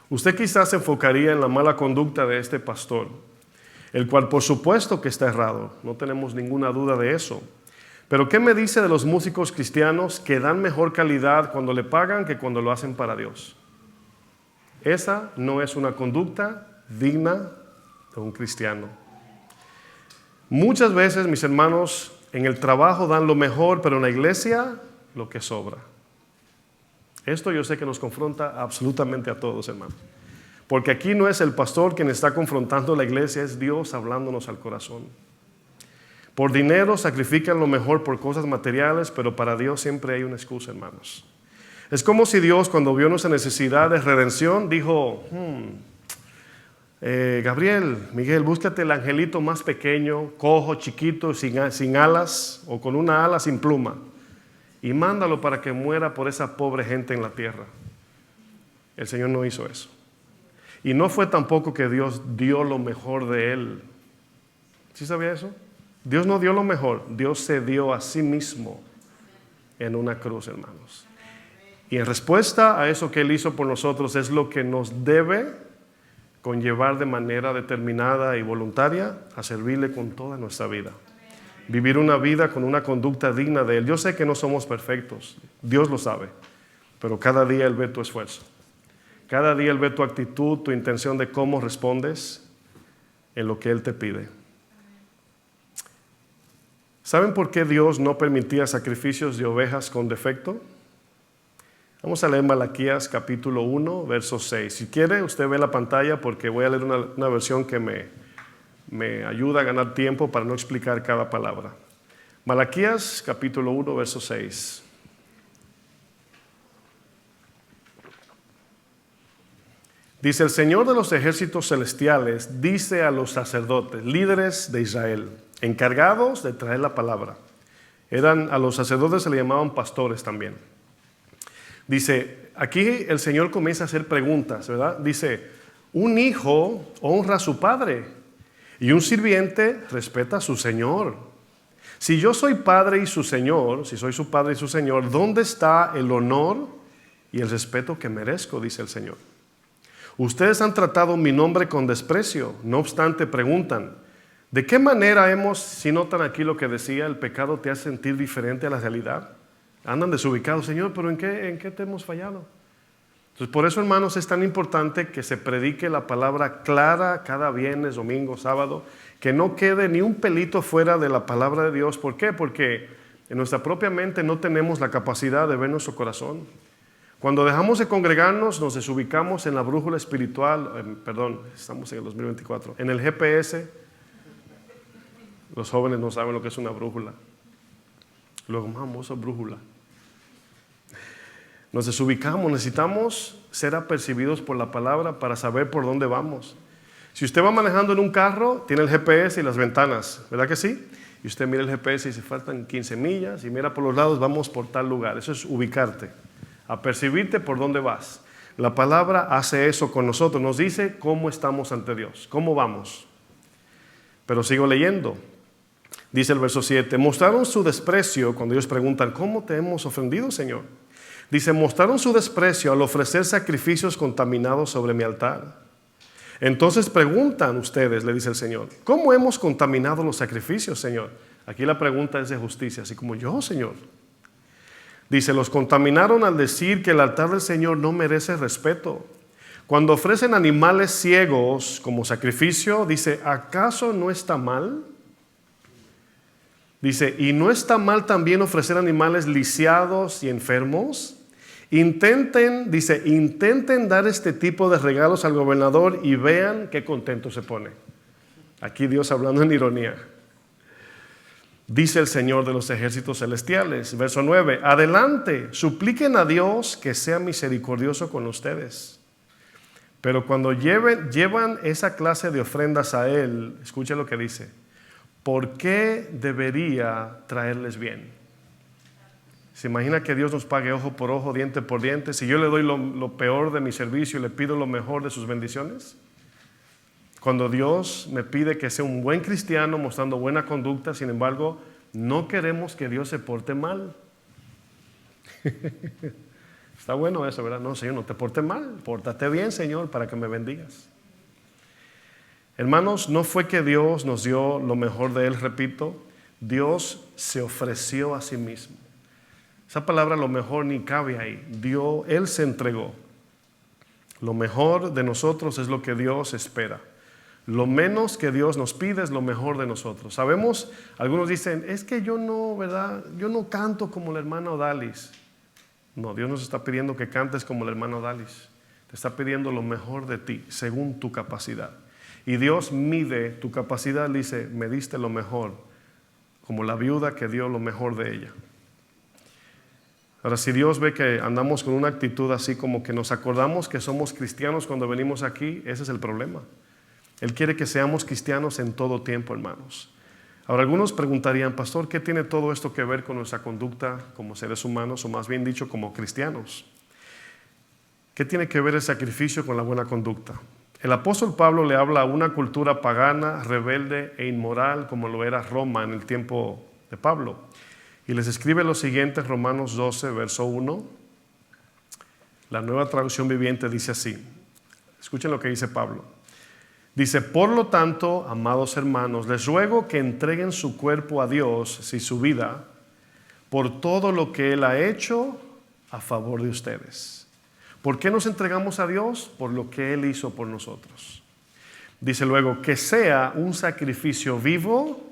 Usted quizás se enfocaría en la mala conducta de este pastor, el cual por supuesto que está errado, no tenemos ninguna duda de eso. Pero ¿qué me dice de los músicos cristianos que dan mejor calidad cuando le pagan que cuando lo hacen para Dios? Esa no es una conducta digna de un cristiano. Muchas veces, mis hermanos, en el trabajo dan lo mejor, pero en la iglesia lo que sobra. Esto yo sé que nos confronta absolutamente a todos, hermanos. Porque aquí no es el pastor quien está confrontando la iglesia, es Dios hablándonos al corazón. Por dinero sacrifican lo mejor por cosas materiales, pero para Dios siempre hay una excusa, hermanos. Es como si Dios, cuando vio nuestra necesidad de redención, dijo, Gabriel, Miguel, búscate el angelito más pequeño, cojo, chiquito, sin alas o con una ala sin pluma y mándalo para que muera por esa pobre gente en la tierra. El Señor no hizo eso. Y no fue tampoco que Dios dio lo mejor de él. ¿Sí sabía eso? Dios no dio lo mejor, Dios se dio a sí mismo en una cruz, hermanos. Y en respuesta a eso que Él hizo por nosotros es lo que nos debe conllevar de manera determinada y voluntaria a servirle con toda nuestra vida. Vivir una vida con una conducta digna de Él. Yo sé que no somos perfectos, Dios lo sabe, pero cada día Él ve tu esfuerzo. Cada día Él ve tu actitud, tu intención de cómo respondes en lo que Él te pide. ¿Saben por qué Dios no permitía sacrificios de ovejas con defecto? Vamos a leer Malaquías capítulo 1, verso 6. Si quiere, usted ve la pantalla porque voy a leer una versión que me ayuda a ganar tiempo para no explicar cada palabra. Malaquías capítulo 1, verso 6. Dice: el Señor de los ejércitos celestiales dice a los sacerdotes, líderes de Israel, encargados de traer la palabra. A los sacerdotes se le llamaban pastores también. Dice, aquí el Señor comienza a hacer preguntas, ¿verdad? Dice, un hijo honra a su padre y un sirviente respeta a su señor. Si yo soy padre y su señor, si soy su padre y su señor, ¿dónde está el honor y el respeto que merezco? Dice el Señor. Ustedes han tratado mi nombre con desprecio, no obstante preguntan, ¿de qué manera si notan aquí lo que decía, el pecado te hace sentir diferente a la realidad? Andan desubicados, Señor, pero ¿en qué te hemos fallado? Entonces, por eso, hermanos, es tan importante que se predique la palabra clara cada viernes, domingo, sábado, que no quede ni un pelito fuera de la palabra de Dios. ¿Por qué? Porque en nuestra propia mente no tenemos la capacidad de ver nuestro corazón. Cuando dejamos de congregarnos, nos desubicamos en la brújula espiritual, estamos en el 2024, en el GPS. Los jóvenes no saben lo que es una brújula. Luego, vamos a brújula. Nos desubicamos, necesitamos ser apercibidos por la palabra para saber por dónde vamos. Si usted va manejando en un carro, tiene el GPS y las ventanas, ¿verdad que sí? Y usted mira el GPS y dice, faltan 15 millas, y mira por los lados, vamos por tal lugar. Eso es ubicarte, apercibirte por dónde vas. La palabra hace eso con nosotros, nos dice cómo estamos ante Dios, cómo vamos. Pero sigo leyendo. Dice el verso 7, mostraron su desprecio cuando ellos preguntan, ¿cómo te hemos ofendido, Señor? Dice, mostraron su desprecio al ofrecer sacrificios contaminados sobre mi altar. Entonces preguntan ustedes, le dice el Señor, ¿cómo hemos contaminado los sacrificios, Señor? Aquí la pregunta es de justicia, así como yo, Señor. Dice, los contaminaron al decir que el altar del Señor no merece respeto. Cuando ofrecen animales ciegos como sacrificio, dice, ¿acaso no está mal? Dice, ¿y no está mal también ofrecer animales lisiados y enfermos? Intenten dar este tipo de regalos al gobernador y vean qué contento se pone. Aquí Dios hablando en ironía. Dice el Señor de los ejércitos celestiales, verso 9, adelante, supliquen a Dios que sea misericordioso con ustedes. Pero cuando llevan esa clase de ofrendas a Él, escuchen lo que dice, ¿por qué debería traerles bien? ¿Se imagina que Dios nos pague ojo por ojo, diente por diente? Si yo le doy lo peor de mi servicio y le pido lo mejor de sus bendiciones. Cuando Dios me pide que sea un buen cristiano mostrando buena conducta, sin embargo, no queremos que Dios se porte mal. Está bueno eso, ¿verdad? No, Señor, no te portes mal, pórtate bien, Señor, para que me bendigas. Hermanos, no fue que Dios nos dio lo mejor de Él, repito, Dios se ofreció a sí mismo. Esa palabra lo mejor ni cabe ahí. Él se entregó. Lo mejor de nosotros es lo que Dios espera. Lo menos que Dios nos pide es lo mejor de nosotros. Sabemos, algunos dicen, es que yo no, ¿verdad? Yo no canto como la hermana Odalis. No, Dios nos está pidiendo que cantes como la hermana Odalis. Te está pidiendo lo mejor de ti, según tu capacidad. Y Dios mide tu capacidad, dice, me diste lo mejor, como la viuda que dio lo mejor de ella. Ahora, si Dios ve que andamos con una actitud así como que nos acordamos que somos cristianos cuando venimos aquí, ese es el problema. Él quiere que seamos cristianos en todo tiempo, hermanos. Ahora, algunos preguntarían, pastor, ¿qué tiene todo esto que ver con nuestra conducta como seres humanos, o más bien dicho, como cristianos? ¿Qué tiene que ver el sacrificio con la buena conducta? El apóstol Pablo le habla a una cultura pagana, rebelde e inmoral como lo era Roma en el tiempo de Pablo. Y les escribe lo siguiente, Romanos 12, verso 1. La Nueva Traducción Viviente dice así. Escuchen lo que dice Pablo. Dice, por lo tanto, amados hermanos, les ruego que entreguen su cuerpo a Dios, y su vida, por todo lo que Él ha hecho a favor de ustedes. ¿Por qué nos entregamos a Dios? Por lo que Él hizo por nosotros. Dice luego, que sea un sacrificio vivo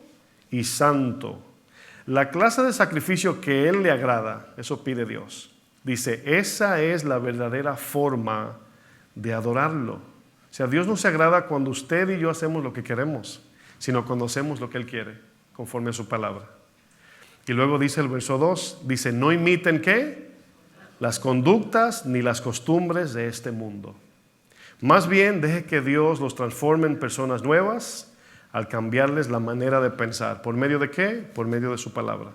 y santo, La clase de sacrificio que Él le agrada, eso pide Dios. Dice, esa es la verdadera forma de adorarlo. O sea, Dios no se agrada cuando usted y yo hacemos lo que queremos, sino cuando hacemos lo que Él quiere, conforme a su palabra. Y luego dice el verso 2, dice, no imiten ¿qué? Las conductas ni las costumbres de este mundo. Más bien, deje que Dios los transforme en personas nuevas al cambiarles la manera de pensar. ¿Por medio de qué? Por medio de su palabra.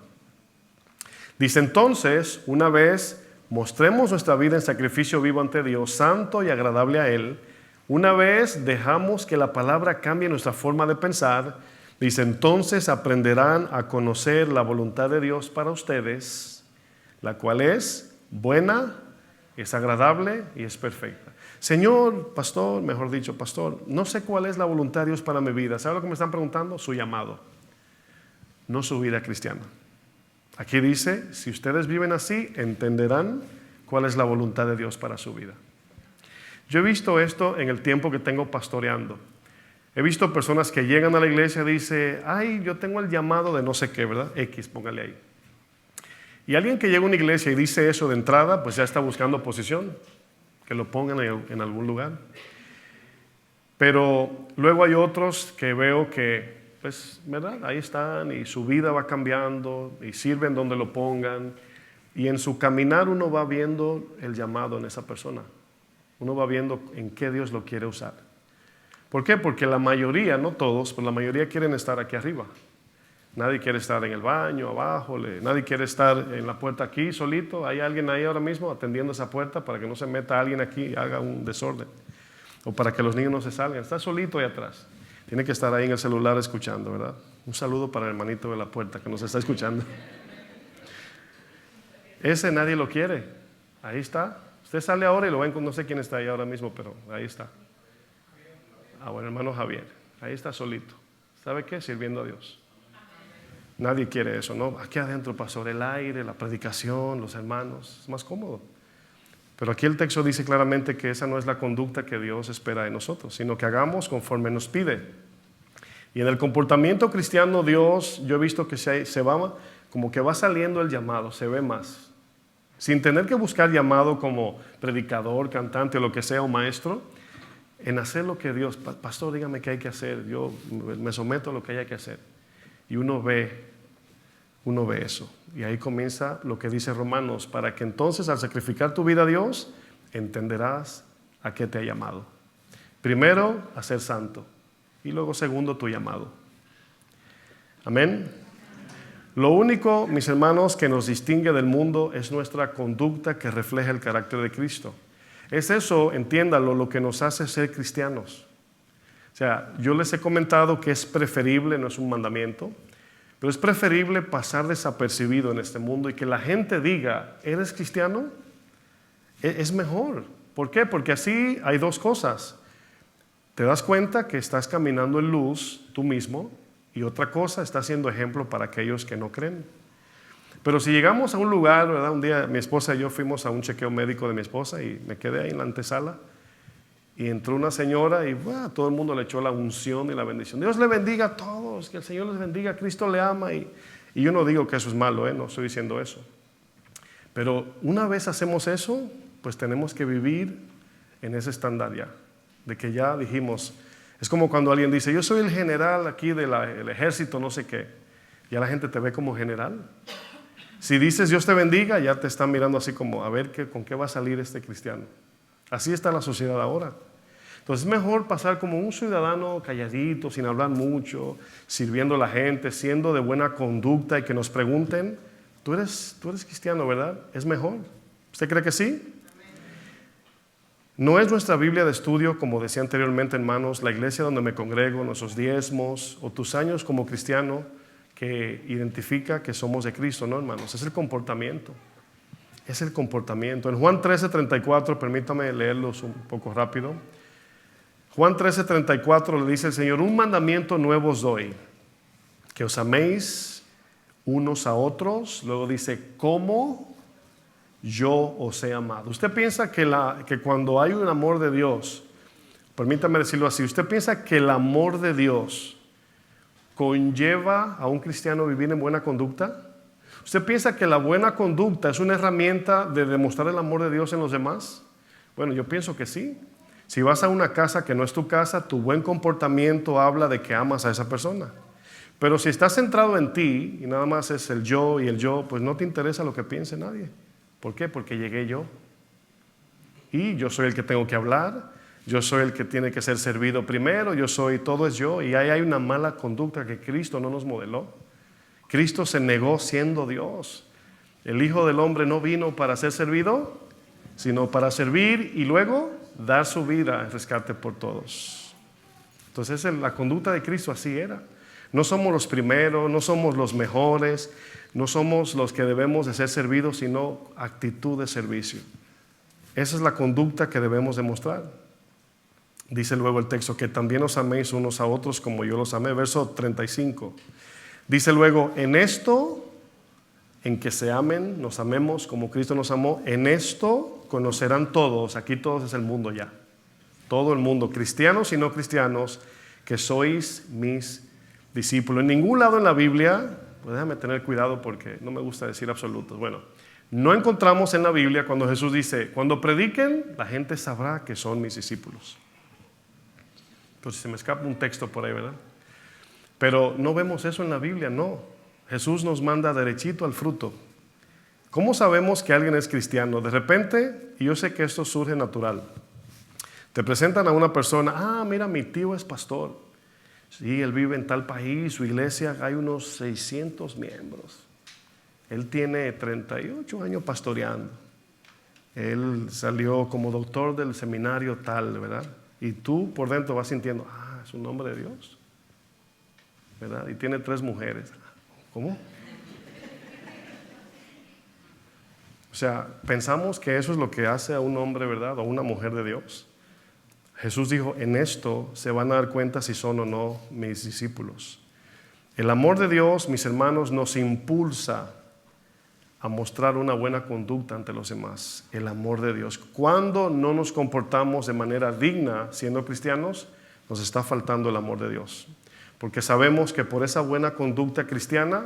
Dice entonces, una vez mostremos nuestra vida en sacrificio vivo ante Dios, santo y agradable a Él, una vez dejamos que la palabra cambie nuestra forma de pensar, dice entonces aprenderán a conocer la voluntad de Dios para ustedes, la cual es buena, es agradable y es perfecta. Señor, pastor, mejor dicho, pastor, no sé cuál es la voluntad de Dios para mi vida. ¿Sabe lo que me están preguntando? Su llamado, no su vida cristiana. Aquí dice, si ustedes viven así, entenderán cuál es la voluntad de Dios para su vida. Yo he visto esto en el tiempo que tengo pastoreando. He visto personas que llegan a la iglesia y dicen, ay, yo tengo el llamado de no sé qué, ¿verdad? X, póngale ahí. Y alguien que llega a una iglesia y dice eso de entrada, pues ya está buscando posición, que lo pongan en algún lugar. Pero luego hay otros que veo que, pues, ¿verdad? Ahí están y su vida va cambiando y sirven donde lo pongan. Y en su caminar uno va viendo el llamado en esa persona. Uno va viendo en qué Dios lo quiere usar. ¿Por qué? Porque la mayoría, no todos, pero la mayoría quieren estar aquí arriba. Nadie quiere estar en el baño, abajo, nadie quiere estar en la puerta aquí solito. Hay alguien ahí ahora mismo atendiendo esa puerta para que no se meta alguien aquí y haga un desorden. O para que los niños no se salgan. Está solito ahí atrás. Tiene que estar ahí en el celular escuchando, ¿verdad? Un saludo para el hermanito de la puerta que nos está escuchando. Ese nadie lo quiere. Ahí está. Usted sale ahora y lo ven con no sé quién está ahí ahora mismo, pero ahí está. Ah, bueno, hermano Javier. Ahí está solito. ¿Sabe qué? Sirviendo a Dios. Nadie quiere eso, ¿no? Aquí adentro, pastor, el aire, la predicación, los hermanos, es más cómodo. Pero aquí el texto dice claramente que esa no es la conducta que Dios espera de nosotros, sino que hagamos conforme nos pide. Y en el comportamiento cristiano, Dios, yo he visto que se va, como que va saliendo el llamado, se ve más. Sin tener que buscar llamado como predicador, cantante o lo que sea, o maestro, en hacer lo que Dios, pastor, dígame qué hay que hacer, yo me someto a lo que haya que hacer. Y uno ve eso. Y ahí comienza lo que dice Romanos, para que entonces al sacrificar tu vida a Dios, entenderás a qué te ha llamado. Primero, a ser santo. Y luego, segundo, tu llamado. Amén. Lo único, mis hermanos, que nos distingue del mundo es nuestra conducta que refleja el carácter de Cristo. Es eso, entiéndalo, lo que nos hace ser cristianos. O sea, yo les he comentado que es preferible, no es un mandamiento, pero es preferible pasar desapercibido en este mundo y que la gente diga, ¿eres cristiano? Es mejor. ¿Por qué? Porque así hay dos cosas. Te das cuenta que estás caminando en luz tú mismo y otra cosa, estás siendo ejemplo para aquellos que no creen. Pero si llegamos a un lugar, ¿verdad? Un día mi esposa y yo fuimos a un chequeo médico de mi esposa y me quedé ahí en la antesala. Y entró una señora y todo el mundo le echó la unción y la bendición. Dios le bendiga a todos, que el Señor les bendiga, Cristo le ama. Y yo no digo que eso es malo, no estoy diciendo eso. Pero una vez hacemos eso, pues tenemos que vivir en ese estándar ya. De que ya dijimos, es como cuando alguien dice, yo soy el general aquí del ejército, no sé qué. Ya la gente te ve como general. Si dices Dios te bendiga, ya te están mirando así como, a ver con qué va a salir este cristiano. Así está la sociedad ahora. Entonces es mejor pasar como un ciudadano calladito, sin hablar mucho, sirviendo a la gente, siendo de buena conducta y que nos pregunten, tú eres cristiano, ¿verdad? Es mejor. ¿Usted cree que sí? No es nuestra Biblia de estudio, como decía anteriormente, hermanos, la iglesia donde me congrego, nuestros diezmos o tus años como cristiano que identifica que somos de Cristo, ¿no, hermanos? Es el comportamiento. Es el comportamiento. En Juan 13:34, permítame leerlos un poco rápido. Juan 13:34 le dice el Señor, un mandamiento nuevo os doy, que os améis unos a otros. Luego dice, como yo os he amado. Usted piensa que cuando hay un amor de Dios, permítame decirlo así, usted piensa que el amor de Dios conlleva a un cristiano vivir en buena conducta? ¿Usted piensa que la buena conducta es una herramienta de demostrar el amor de Dios en los demás? Bueno, yo pienso que sí. Si vas a una casa que no es tu casa, tu buen comportamiento habla de que amas a esa persona. Pero si estás centrado en ti y nada más es el yo y el yo, pues no te interesa lo que piense nadie. ¿Por qué? Porque llegué yo. Y yo soy el que tengo que hablar, yo soy el que tiene que ser servido primero, todo es yo. Y ahí hay una mala conducta que Cristo no nos modeló. Cristo se negó siendo Dios. El Hijo del Hombre no vino para ser servido, sino para servir y luego dar su vida en rescate por todos. Entonces la conducta de Cristo así era. No somos los primeros, no somos los mejores, no somos los que debemos de ser servidos, sino actitud de servicio. Esa es la conducta que debemos demostrar. Dice luego el texto, que también os améis unos a otros como yo los amé. Verso 35. Dice luego, en esto, en que se amen, nos amemos como Cristo nos amó, en esto conocerán todos, aquí todos es el mundo ya, todo el mundo, cristianos y no cristianos, que sois mis discípulos. En ningún lado en la Biblia, pues déjame tener cuidado porque no me gusta decir absolutos. Bueno, no encontramos en la Biblia cuando Jesús dice, cuando prediquen, la gente sabrá que son mis discípulos. Pues se me escapa un texto por ahí, ¿verdad? Pero no vemos eso en la Biblia, no. Jesús nos manda derechito al fruto. ¿Cómo sabemos que alguien es cristiano? De repente, y yo sé que esto surge natural, te presentan a una persona, mira, mi tío es pastor. Sí, él vive en tal país, su iglesia hay unos 600 miembros. Él tiene 38 años pastoreando. Él salió como doctor del seminario tal, ¿verdad? Y tú por dentro vas sintiendo, es un hombre de Dios, ¿verdad? Y tiene 3 mujeres. ¿Cómo? O sea, pensamos que eso es lo que hace a un hombre, ¿verdad? O una mujer de Dios. Jesús dijo, en esto se van a dar cuenta si son o no mis discípulos. El amor de Dios, mis hermanos, nos impulsa a mostrar una buena conducta ante los demás. El amor de Dios. Cuando no nos comportamos de manera digna siendo cristianos, nos está faltando el amor de Dios. Porque sabemos que por esa buena conducta cristiana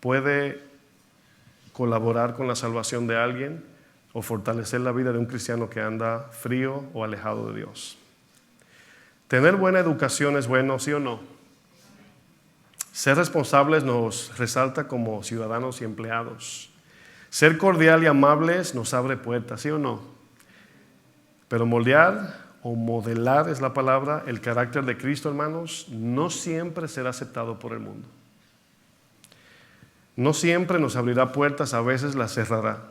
puede colaborar con la salvación de alguien o fortalecer la vida de un cristiano que anda frío o alejado de Dios. Tener buena educación es bueno, ¿sí o no? Ser responsables nos resalta como ciudadanos y empleados. Ser cordial y amables nos abre puertas, ¿sí o no? Pero moldear o modelar es la palabra, el carácter de Cristo, hermanos, no siempre será aceptado por el mundo. No siempre nos abrirá puertas, a veces las cerrará.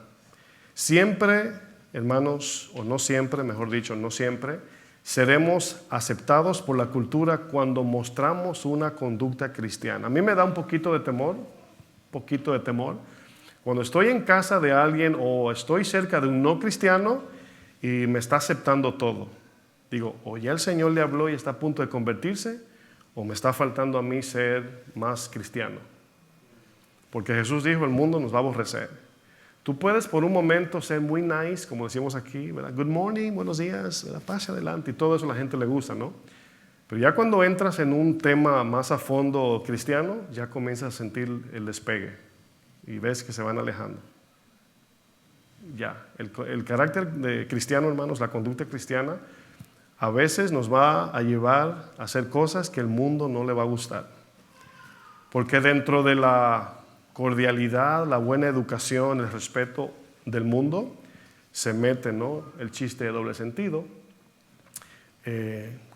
Siempre, hermanos, o no siempre, mejor dicho, no siempre, seremos aceptados por la cultura cuando mostramos una conducta cristiana. A mí me da un poquito de temor, cuando estoy en casa de alguien o estoy cerca de un no cristiano y me está aceptando todo. Digo, o ya el Señor le habló y está a punto de convertirse, o me está faltando a mí ser más cristiano. Porque Jesús dijo, el mundo nos va a aborrecer. Tú puedes por un momento ser muy nice, como decimos aquí, ¿verdad? Good morning, buenos días, ¿verdad? Pase adelante, y todo eso a la gente le gusta, ¿no? Pero ya cuando entras en un tema más a fondo cristiano, ya comienzas a sentir el despegue y ves que se van alejando. Ya, el carácter de cristiano, hermanos, la conducta cristiana, a veces nos va a llevar a hacer cosas que el mundo no le va a gustar. Porque dentro de la cordialidad, la buena educación, el respeto del mundo, se mete, ¿no?, el chiste de doble sentido,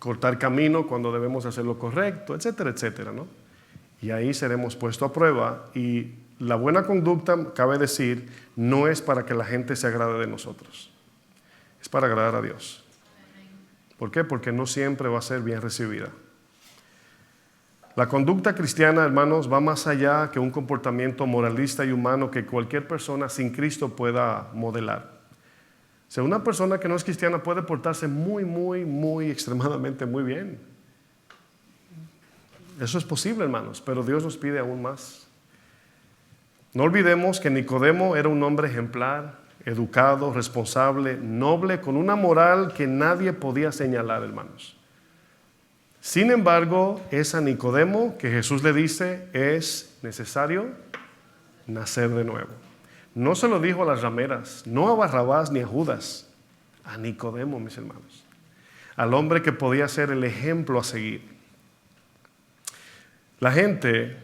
cortar camino cuando debemos hacer lo correcto, etcétera, etcétera, ¿no? Y ahí seremos puestos a prueba. Y la buena conducta, cabe decir, no es para que la gente se agrade de nosotros, es para agradar a Dios. ¿Por qué? Porque no siempre va a ser bien recibida. La conducta cristiana, hermanos, va más allá que un comportamiento moralista y humano que cualquier persona sin Cristo pueda modelar. O sea, una persona que no es cristiana puede portarse muy extremadamente muy bien. Eso es posible, hermanos, pero Dios nos pide aún más. No olvidemos que Nicodemo era un hombre ejemplar, educado, responsable, noble, con una moral que nadie podía señalar, hermanos. Sin embargo, es a Nicodemo que Jesús le dice, es necesario nacer de nuevo. No se lo dijo a las rameras, no a Barrabás ni a Judas, a Nicodemo, mis hermanos, al hombre que podía ser el ejemplo a seguir. La gente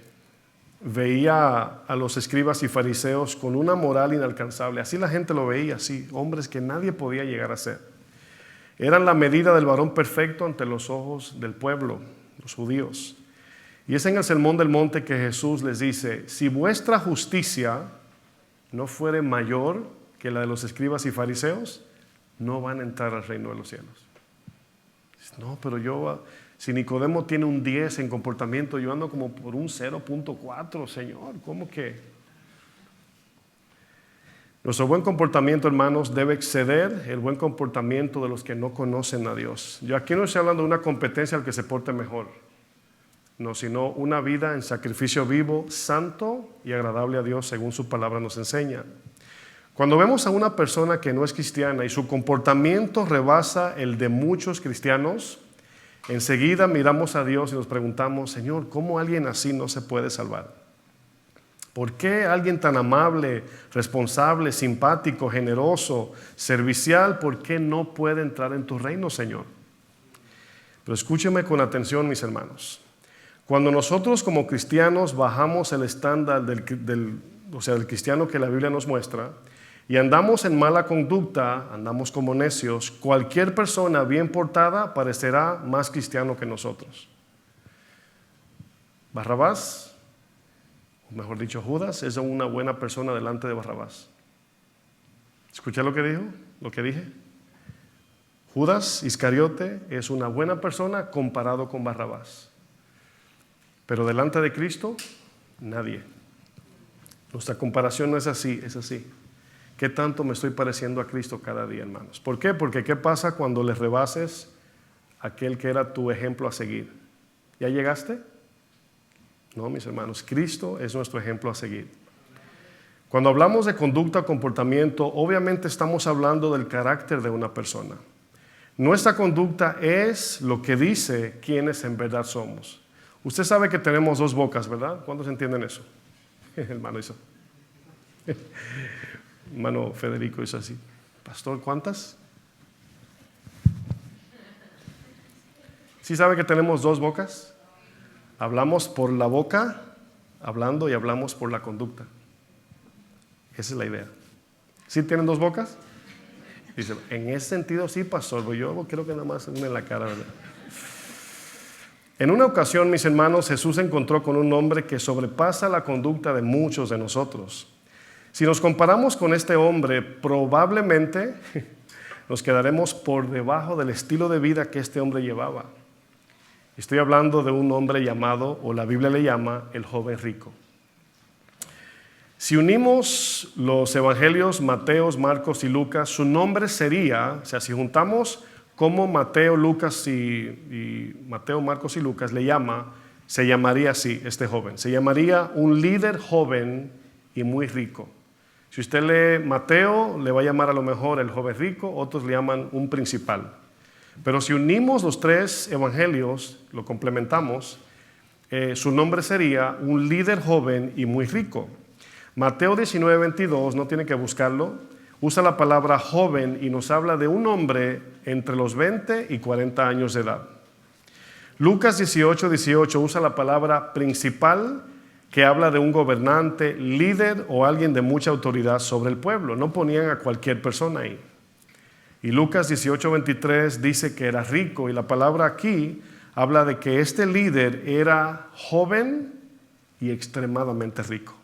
veía a los escribas y fariseos con una moral inalcanzable. Así la gente lo veía, así, hombres que nadie podía llegar a ser. Eran la medida del varón perfecto ante los ojos del pueblo, los judíos. Y es en el Sermón del Monte que Jesús les dice, si vuestra justicia no fuere mayor que la de los escribas y fariseos, no van a entrar al reino de los cielos. No, pero si Nicodemo tiene un 10 en comportamiento, yo ando como por un 0.4, Señor, ¿cómo que? Nuestro buen comportamiento, hermanos, debe exceder el buen comportamiento de los que no conocen a Dios. Yo aquí no estoy hablando de una competencia al que se porte mejor, no, sino una vida en sacrificio vivo, santo y agradable a Dios, según su palabra nos enseña. Cuando vemos a una persona que no es cristiana y su comportamiento rebasa el de muchos cristianos, enseguida miramos a Dios y nos preguntamos, Señor, ¿cómo alguien así no se puede salvar? ¿Por qué alguien tan amable, responsable, simpático, generoso, servicial, por qué no puede entrar en tu reino, Señor? Pero escúcheme con atención, mis hermanos. Cuando nosotros como cristianos bajamos el estándar del cristiano que la Biblia nos muestra y andamos en mala conducta, andamos como necios, cualquier persona bien portada parecerá más cristiano que nosotros. Barrabás, o mejor dicho Judas, es una buena persona delante de Barrabás. ¿Escuché lo que dijo? Lo que dije. Judas Iscariote es una buena persona comparado con Barrabás. Pero delante de Cristo, nadie. Nuestra comparación no es así, es así. ¿Qué tanto me estoy pareciendo a Cristo cada día, hermanos? ¿Por qué? Porque ¿qué pasa cuando le rebases a aquel que era tu ejemplo a seguir? ¿Ya llegaste? No, mis hermanos, Cristo es nuestro ejemplo a seguir. Cuando hablamos de conducta o comportamiento, obviamente estamos hablando del carácter de una persona. Nuestra conducta es lo que dice quiénes en verdad somos. Usted sabe que tenemos dos bocas, ¿verdad? ¿Cuántos entienden eso? Hermano hizo. Hermano Federico hizo así. Pastor, ¿cuántas? ¿Sí sabe que tenemos dos bocas? Hablamos por la boca, hablando, y hablamos por la conducta. Esa es la idea. ¿Sí tienen dos bocas? Dice, en ese sentido sí, pastor, pero yo creo que nada más una en la cara, ¿verdad? En una ocasión, mis hermanos, Jesús se encontró con un hombre que sobrepasa la conducta de muchos de nosotros. Si nos comparamos con este hombre, probablemente nos quedaremos por debajo del estilo de vida que este hombre llevaba. Estoy hablando de un hombre llamado, o la Biblia le llama, el joven rico. Si unimos los evangelios Mateo, Marcos y Lucas, su nombre sería, o sea, si juntamos como Mateo, Lucas y Mateo, Marcos y Lucas se llamaría así este joven. Se llamaría un líder joven y muy rico. Si usted lee Mateo, le va a llamar a lo mejor el joven rico, otros le llaman un principal. Pero si unimos los tres evangelios, lo complementamos, su nombre sería un líder joven y muy rico. Mateo 19:22, no tiene que buscarlo, usa la palabra joven y nos habla de un hombre entre los 20 y 40 años de edad. Lucas 18:18 usa la palabra principal, que habla de un gobernante, líder o alguien de mucha autoridad sobre el pueblo. No ponían a cualquier persona ahí. Y Lucas 18:23 dice que era rico, y la palabra aquí habla de que este líder era joven y extremadamente rico.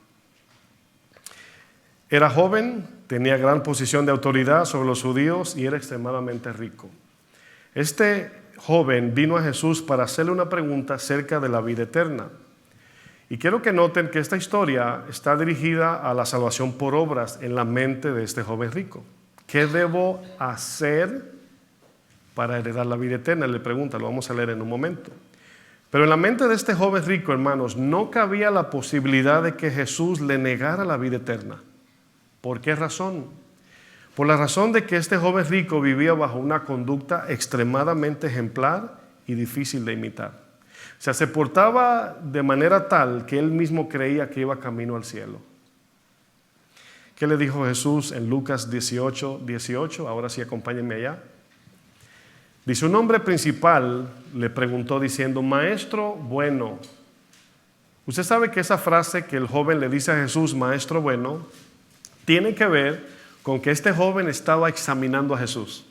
Era joven, tenía gran posición de autoridad sobre los judíos y era extremadamente rico. Este joven vino a Jesús para hacerle una pregunta acerca de la vida eterna. Y quiero que noten que esta historia está dirigida a la salvación por obras en la mente de este joven rico. ¿Qué debo hacer para heredar la vida eterna? Le pregunta, lo vamos a leer en un momento. Pero en la mente de este joven rico, hermanos, no cabía la posibilidad de que Jesús le negara la vida eterna. ¿Por qué razón? Por la razón de que este joven rico vivía bajo una conducta extremadamente ejemplar y difícil de imitar. O sea, se portaba de manera tal que él mismo creía que iba camino al cielo. ¿Qué le dijo Jesús en Lucas 18:18? Ahora sí, acompáñenme allá. Dice, un hombre principal le preguntó diciendo, Maestro bueno. Usted sabe que esa frase que el joven le dice a Jesús, Maestro bueno, tiene que ver con que este joven estaba examinando a Jesús.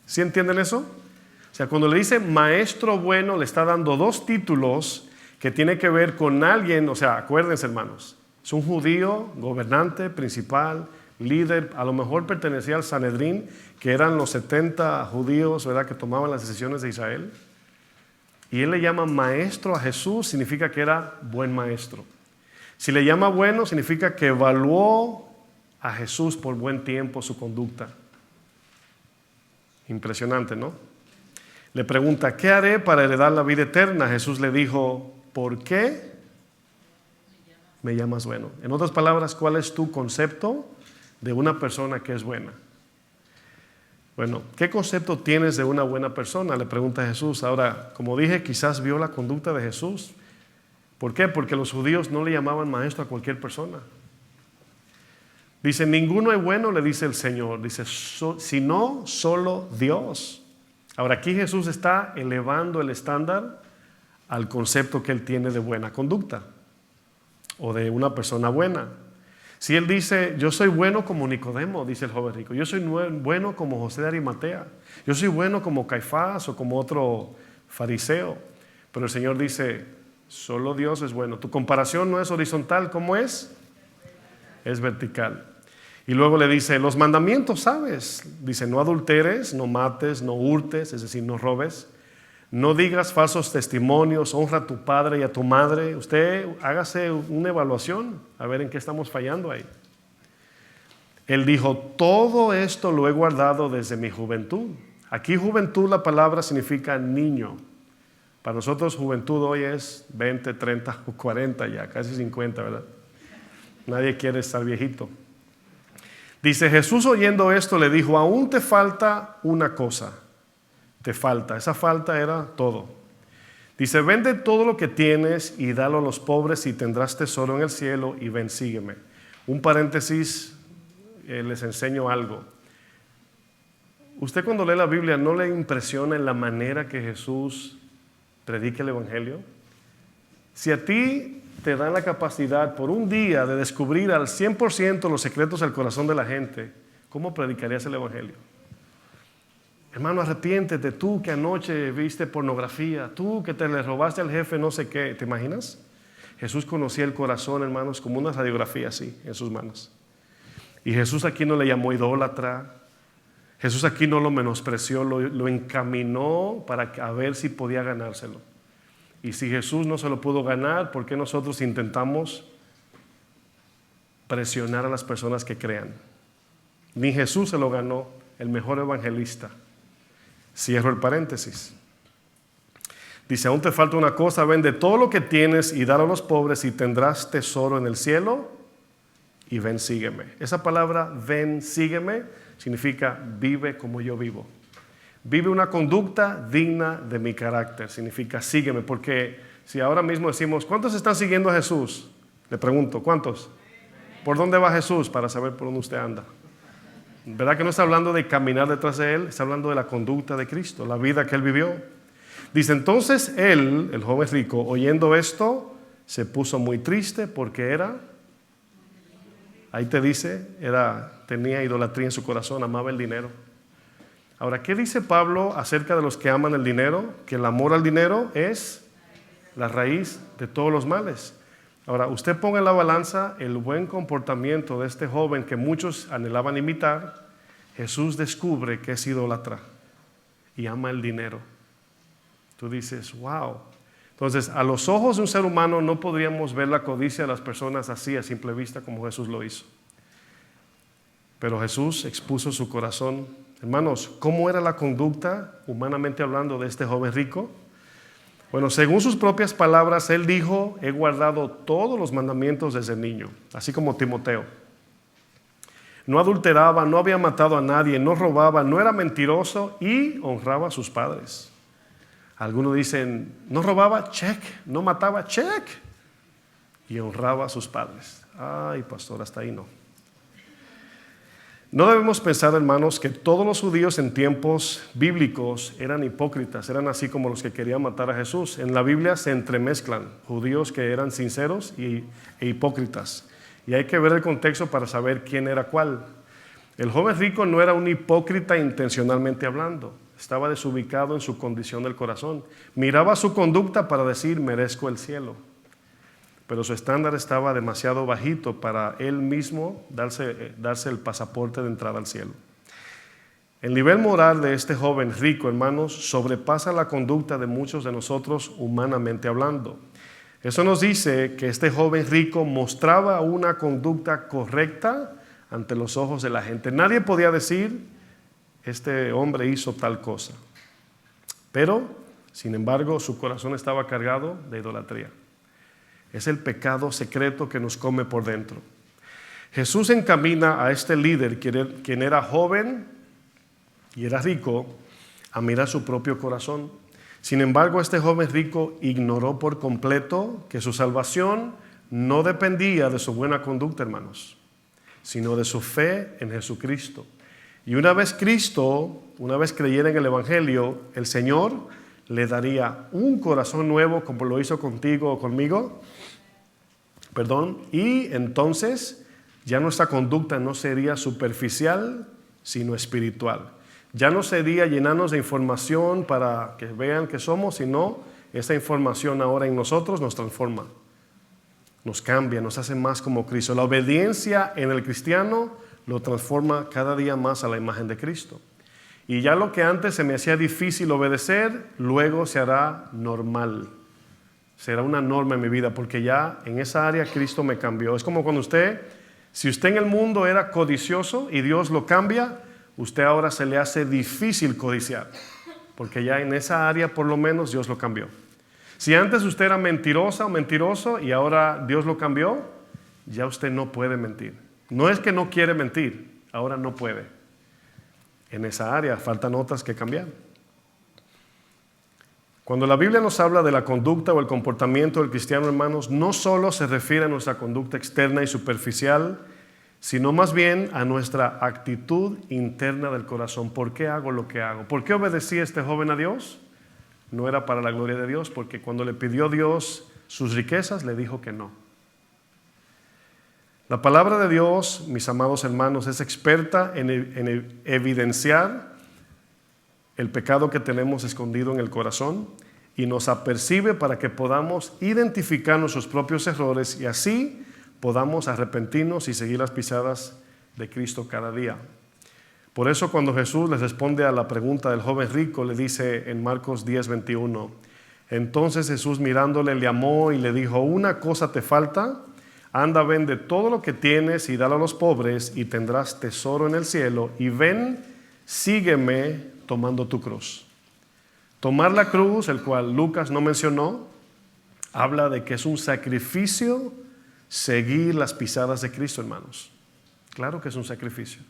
¿Sí entienden eso? O sea, cuando le dice Maestro bueno, le está dando dos títulos que tiene que ver con alguien, o sea, acuérdense hermanos, es un judío, gobernante, principal, líder, a lo mejor pertenecía al Sanedrín, que eran los 70 judíos, ¿verdad?, que tomaban las decisiones de Israel. Y él le llama maestro a Jesús, significa que era buen maestro. Si le llama bueno, significa que evaluó a Jesús por buen tiempo su conducta. Impresionante, ¿no? Le pregunta, ¿qué haré para heredar la vida eterna? Jesús le dijo, ¿por qué me llamas bueno? En otras palabras, ¿cuál es tu concepto de una persona que es buena? Bueno, ¿qué concepto tienes de una buena persona? Le pregunta Jesús. Ahora, como dije, quizás vio la conducta de Jesús. ¿Por qué? Porque los judíos no le llamaban maestro a cualquier persona. Dice, ninguno es bueno, le dice el Señor. Dice, sino solo Dios. Ahora, aquí Jesús está elevando el estándar al concepto que él tiene de buena conducta o de una persona buena. Si él dice, yo soy bueno como Nicodemo, dice el joven rico, yo soy bueno como José de Arimatea, yo soy bueno como Caifás o como otro fariseo, pero el Señor dice, solo Dios es bueno. Tu comparación no es horizontal, ¿cómo es? Es vertical. Y luego le dice, los mandamientos, ¿sabes? Dice, no adulteres, no mates, no hurtes, es decir, no robes, no digas falsos testimonios, honra a tu padre y a tu madre. Usted hágase una evaluación, a ver en qué estamos fallando ahí. Él dijo, todo esto lo he guardado desde mi juventud. Aquí juventud, la palabra significa niño. Para nosotros juventud hoy es 20, 30 o 40 ya, casi 50, ¿verdad? Nadie quiere estar viejito. Dice, Jesús oyendo esto le dijo, aún te falta una cosa. Te falta, esa falta era todo. Dice, vende todo lo que tienes y dalo a los pobres y tendrás tesoro en el cielo y ven, sígueme. Un paréntesis, les enseño algo. Usted cuando lee la Biblia, ¿no le impresiona en la manera que Jesús predica el Evangelio? Si a ti te dan la capacidad por un día de descubrir al 100% los secretos del corazón de la gente, ¿cómo predicarías el Evangelio? Hermano, arrepiéntete, tú que anoche viste pornografía, tú que te le robaste al jefe no sé qué, ¿te imaginas? Jesús conocía el corazón, hermanos, como una radiografía así, en sus manos. Y Jesús aquí no le llamó idólatra, Jesús aquí no lo menospreció, lo encaminó para a ver si podía ganárselo. Y si Jesús no se lo pudo ganar, ¿por qué nosotros intentamos presionar a las personas que crean? Ni Jesús se lo ganó, el mejor evangelista. Cierro el paréntesis. Dice, aún te falta una cosa, vende todo lo que tienes y dalo a los pobres y tendrás tesoro en el cielo y ven, sígueme. Esa palabra, ven, sígueme, significa vive como yo vivo. Vive una conducta digna de mi carácter, significa sígueme, porque si ahora mismo decimos, ¿cuántos están siguiendo a Jesús? Le pregunto, ¿cuántos? ¿Por dónde va Jesús? Para saber por dónde usted anda. ¿Verdad que no está hablando de caminar detrás de Él? Está hablando de la conducta de Cristo, la vida que Él vivió. Dice, entonces él, el joven rico, oyendo esto, se puso muy triste porque ahí te dice, tenía idolatría en su corazón, amaba el dinero. Ahora, ¿qué dice Pablo acerca de los que aman el dinero? Que el amor al dinero es la raíz de todos los males. Ahora, usted ponga en la balanza el buen comportamiento de este joven que muchos anhelaban imitar. Jesús descubre que es idólatra y ama el dinero. Tú dices, wow. Entonces, a los ojos de un ser humano no podríamos ver la codicia de las personas así a simple vista como Jesús lo hizo. Pero Jesús expuso su corazón. Hermanos, ¿cómo era la conducta, humanamente hablando, de este joven rico? Bueno, según sus propias palabras, él dijo, he guardado todos los mandamientos desde niño, así como Timoteo. No adulteraba, no había matado a nadie, no robaba, no era mentiroso y honraba a sus padres. Algunos dicen, no robaba, check, no mataba, check, y honraba a sus padres. Ay, pastor, hasta ahí no. No debemos pensar, hermanos, que todos los judíos en tiempos bíblicos eran hipócritas, eran así como los que querían matar a Jesús. En la Biblia se entremezclan judíos que eran sinceros e hipócritas. Y hay que ver el contexto para saber quién era cuál. El joven rico no era un hipócrita intencionalmente hablando. Estaba desubicado en su condición del corazón. Miraba su conducta para decir, merezco el cielo. Pero su estándar estaba demasiado bajito para él mismo darse el pasaporte de entrada al cielo. El nivel moral de este joven rico, hermanos, sobrepasa la conducta de muchos de nosotros humanamente hablando. Eso nos dice que este joven rico mostraba una conducta correcta ante los ojos de la gente. Nadie podía decir, este hombre hizo tal cosa. Pero, sin embargo, su corazón estaba cargado de idolatría. Es el pecado secreto que nos come por dentro. Jesús encamina a este líder, quien era joven y era rico, a mirar su propio corazón. Sin embargo, este joven rico ignoró por completo que su salvación no dependía de su buena conducta, hermanos, sino de su fe en Jesucristo. Y una vez creyera en el Evangelio, el Señor le daría un corazón nuevo como lo hizo contigo o conmigo. Y entonces ya nuestra conducta no sería superficial, sino espiritual. Ya no sería llenarnos de información para que vean que somos, sino esa información ahora en nosotros nos transforma, nos cambia, nos hace más como Cristo. La obediencia en el cristiano lo transforma cada día más a la imagen de Cristo. Y ya lo que antes se me hacía difícil obedecer, luego se hará normal. Será una norma en mi vida, porque ya en esa área Cristo me cambió. Es como cuando si usted en el mundo era codicioso y Dios lo cambia, usted ahora se le hace difícil codiciar, porque ya en esa área por lo menos Dios lo cambió. Si antes usted era mentirosa o mentiroso y ahora Dios lo cambió, ya usted no puede mentir. No es que no quiere mentir, ahora no puede. En esa área faltan otras que cambiar. Cuando la Biblia nos habla de la conducta o el comportamiento del cristiano, hermanos, no solo se refiere a nuestra conducta externa y superficial, sino más bien a nuestra actitud interna del corazón. ¿Por qué hago lo que hago? ¿Por qué obedecía este joven a Dios? No era para la gloria de Dios, porque cuando le pidió Dios sus riquezas, le dijo que no. La palabra de Dios, mis amados hermanos, es experta en evidenciar el pecado que tenemos escondido en el corazón y nos apercibe para que podamos identificar nuestros propios errores y así podamos arrepentirnos y seguir las pisadas de Cristo cada día. Por eso cuando Jesús les responde a la pregunta del joven rico, le dice en Marcos 10:21, entonces Jesús mirándole le amó y le dijo, una cosa te falta, anda, vende todo lo que tienes y dalo a los pobres y tendrás tesoro en el cielo y ven, sígueme tomando tu cruz. Tomar la cruz, el cual Lucas no mencionó, habla de que es un sacrificio seguir las pisadas de Cristo, hermanos. Claro que es un sacrificio.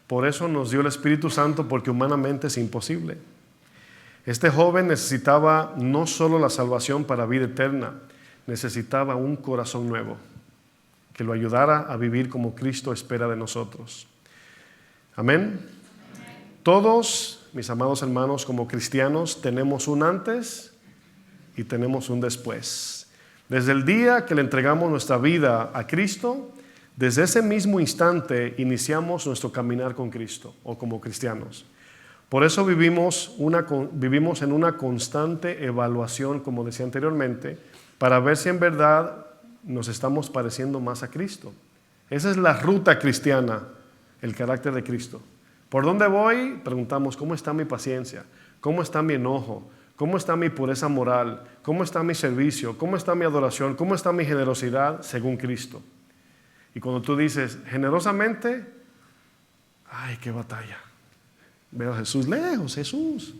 Por eso nos dio el Espíritu Santo, porque humanamente es imposible. Este joven necesitaba no solo la salvación para vida eterna, necesitaba un corazón nuevo que lo ayudara a vivir como Cristo espera de nosotros. Amén. Todos, mis amados hermanos, como cristianos, tenemos un antes y tenemos un después. Desde el día que le entregamos nuestra vida a Cristo, desde ese mismo instante iniciamos nuestro caminar con Cristo o como cristianos. Por eso vivimos en una constante evaluación, como decía anteriormente, para ver si en verdad nos estamos pareciendo más a Cristo. Esa es la ruta cristiana, el carácter de Cristo. ¿Por dónde voy? Preguntamos, ¿cómo está mi paciencia? ¿Cómo está mi enojo? ¿Cómo está mi pureza moral? ¿Cómo está mi servicio? ¿Cómo está mi adoración? ¿Cómo está mi generosidad según Cristo? Y cuando tú dices, generosamente, ¡ay, qué batalla! Veo a Jesús lejos, Jesús.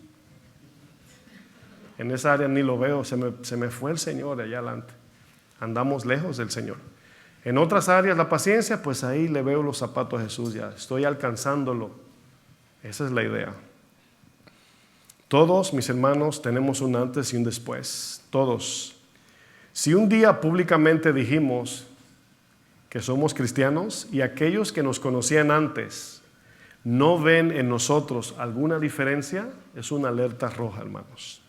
En esa área ni lo veo, se me fue el Señor de allá adelante. Andamos lejos del Señor. En otras áreas, la paciencia, pues ahí le veo los zapatos a Jesús ya. Estoy alcanzándolo. Esa es la idea. Todos, mis hermanos, tenemos un antes y un después. Todos. Si un día públicamente dijimos que somos cristianos y aquellos que nos conocían antes no ven en nosotros alguna diferencia, es una alerta roja, hermanos.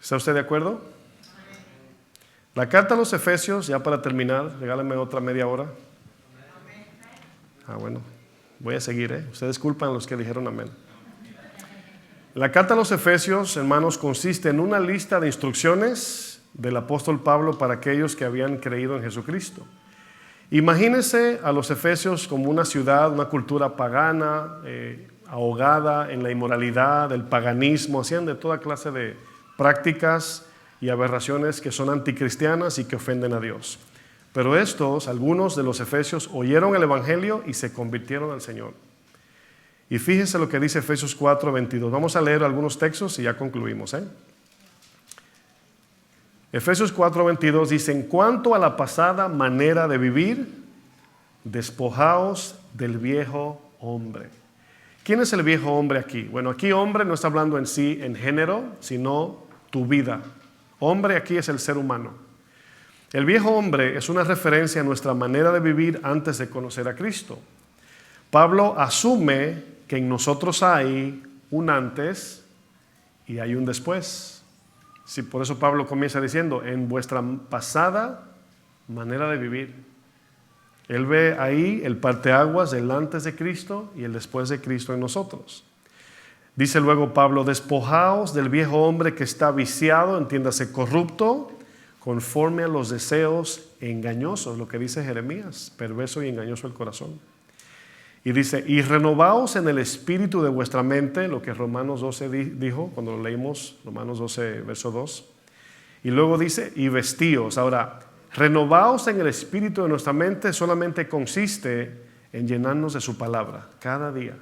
¿Está usted de acuerdo? La carta a los Efesios, ya para terminar, regálame otra media hora. Bueno, voy a seguir, Ustedes culpan a los que dijeron amén. La carta a los Efesios, hermanos, consiste en una lista de instrucciones del apóstol Pablo para aquellos que habían creído en Jesucristo. Imagínense a los Efesios como una ciudad, una cultura pagana, ahogada en la inmoralidad, el paganismo, hacían de toda clase de prácticas y aberraciones que son anticristianas y que ofenden a Dios. Pero algunos de los efesios, oyeron el evangelio y se convirtieron al Señor. Y fíjense lo que dice Efesios 4:22. Vamos a leer algunos textos y ya concluimos. Efesios 4:22 dice: en cuanto a la pasada manera de vivir, despojaos del viejo hombre. ¿Quién es el viejo hombre aquí? Bueno, aquí hombre no está hablando en sí en género, sino tu vida. Hombre aquí es el ser humano. El viejo hombre es una referencia a nuestra manera de vivir antes de conocer a Cristo. Pablo asume que en nosotros hay un antes y hay un después. Sí, por eso Pablo comienza diciendo, en vuestra pasada manera de vivir. Él ve ahí el parteaguas del antes de Cristo y el después de Cristo en nosotros. Dice luego Pablo: despojaos del viejo hombre que está viciado, entiéndase corrupto, conforme a los deseos engañosos, lo que dice Jeremías, perverso y engañoso el corazón. Y dice: y renovaos en el espíritu de vuestra mente, lo que Romanos 12 dijo cuando lo leímos, Romanos 12 verso 2. Y luego dice: y vestíos. Ahora, renovaos en el espíritu de nuestra mente solamente consiste en llenarnos de su palabra cada día,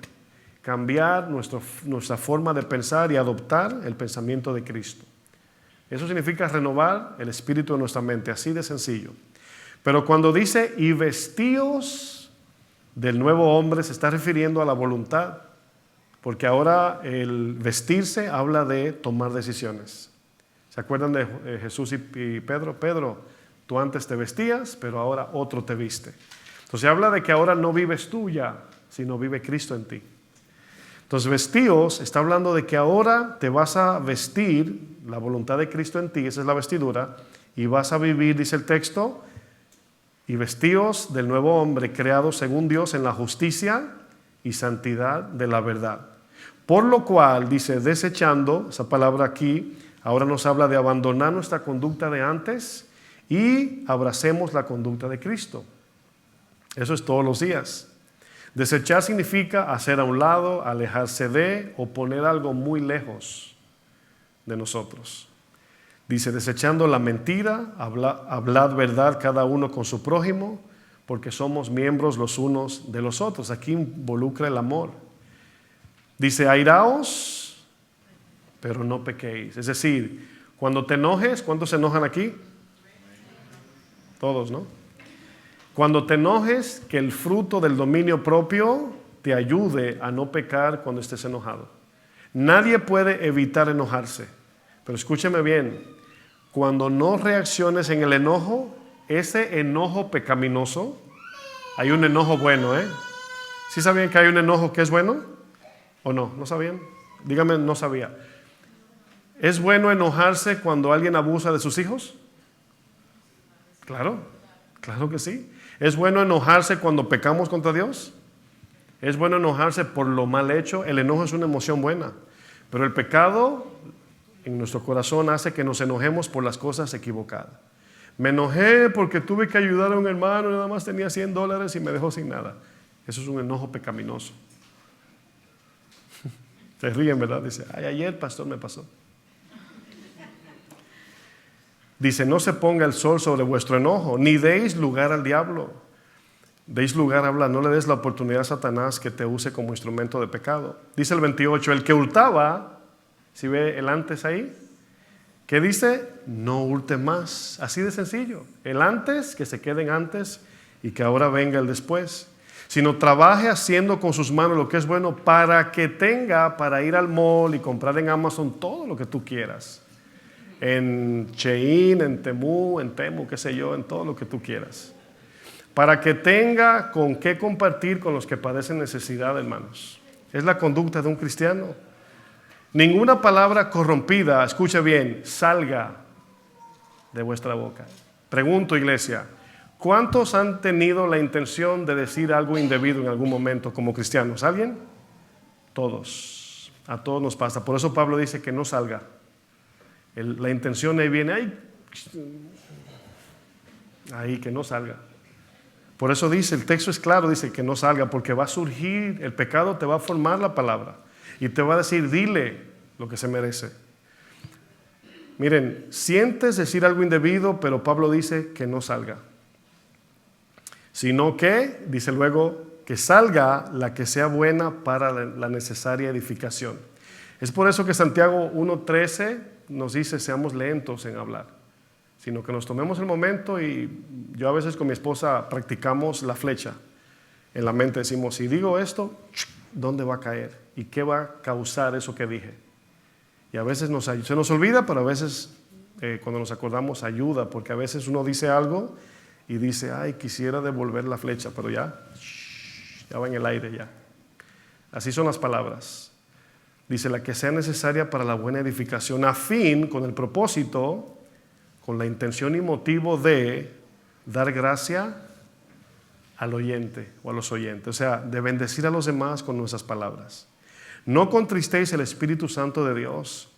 cambiar nuestra forma de pensar y adoptar el pensamiento de Cristo. Eso significa renovar el espíritu de nuestra mente, así de sencillo. Pero cuando dice y vestíos del nuevo hombre, se está refiriendo a la voluntad, porque ahora el vestirse habla de tomar decisiones. ¿Se acuerdan de Jesús y Pedro? Pedro, tú antes te vestías, pero ahora otro te viste. Entonces habla de que ahora no vives tú ya, sino vive Cristo en ti. Entonces vestíos está hablando de que ahora te vas a vestir la voluntad de Cristo en ti, esa es la vestidura, y vas a vivir, dice el texto, y vestíos del nuevo hombre creado según Dios en la justicia y santidad de la verdad. Por lo cual, dice, desechando, esa palabra aquí, ahora nos habla de abandonar nuestra conducta de antes y abracemos la conducta de Cristo. Eso es todos los días. Desechar significa hacer a un lado, alejarse de o poner algo muy lejos de nosotros. Dice, desechando la mentira, hablad verdad cada uno con su prójimo, porque somos miembros los unos de los otros. Aquí involucra el amor. Dice, airaos, pero no pequéis. Es decir, cuando te enojes, ¿cuántos se enojan aquí? Todos, ¿no? Cuando te enojes, que el fruto del dominio propio te ayude a no pecar cuando estés enojado. Nadie puede evitar enojarse, pero escúcheme bien, cuando no reacciones en el enojo, ese enojo pecaminoso, hay un enojo bueno, ¿Sí sabían que hay un enojo que es bueno? ¿O no? ¿No sabían? Dígame, no sabía. ¿Es bueno enojarse cuando alguien abusa de sus hijos? Claro, claro que sí. ¿Es bueno enojarse cuando pecamos contra Dios? ¿Es bueno enojarse por lo mal hecho? El enojo es una emoción buena, pero el pecado en nuestro corazón hace que nos enojemos por las cosas equivocadas. Me enojé porque tuve que ayudar a un hermano y nada más tenía $100 y me dejó sin nada. Eso es un enojo pecaminoso. Se ríen, ¿verdad? Dice, ay, ayer pastor me pasó. Dice, no se ponga el sol sobre vuestro enojo, ni deis lugar al diablo. Deis lugar a hablar, no le des la oportunidad a Satanás que te use como instrumento de pecado. Dice el 28, el que hurtaba, si ve el antes ahí, ¿qué dice? No hurte más, así de sencillo. El antes, que se quede en antes y que ahora venga el después. sino trabaje haciendo con sus manos lo que es bueno para que tenga para ir al mall y comprar en Amazon todo lo que tú quieras. En Shein, en Temu, qué sé yo, en todo lo que tú quieras. Para que tenga con qué compartir con los que padecen necesidad, hermanos. Es la conducta de un cristiano. Ninguna palabra corrompida, escuche bien, salga de vuestra boca. Pregunto, iglesia, ¿cuántos han tenido la intención de decir algo indebido en algún momento como cristianos? ¿Alguien? Todos. A todos nos pasa. Por eso Pablo dice que no salga. La intención ahí viene, ahí que no salga. Por eso dice, el texto es claro, dice que no salga, porque va a surgir, el pecado te va a formar la palabra y te va a decir, dile lo que se merece. Miren, sientes decir algo indebido, pero Pablo dice que no salga. Sino que, dice luego, que salga la que sea buena para la necesaria edificación. Es por eso que Santiago 1:13 nos dice, seamos lentos en hablar, sino que nos tomemos el momento, y yo a veces con mi esposa practicamos la flecha. En la mente decimos, si digo esto, ¿dónde va a caer? ¿Y qué va a causar eso que dije? Y a veces se nos olvida, pero a veces cuando nos acordamos ayuda, porque a veces uno dice algo y dice, ay, quisiera devolver la flecha, pero ya va en el aire ya. Así son las palabras. Dice, la que sea necesaria para la buena edificación, a fin, con el propósito, con la intención y motivo de dar gracia al oyente o a los oyentes, o sea, de bendecir a los demás con nuestras palabras. No contristéis el Espíritu Santo de Dios.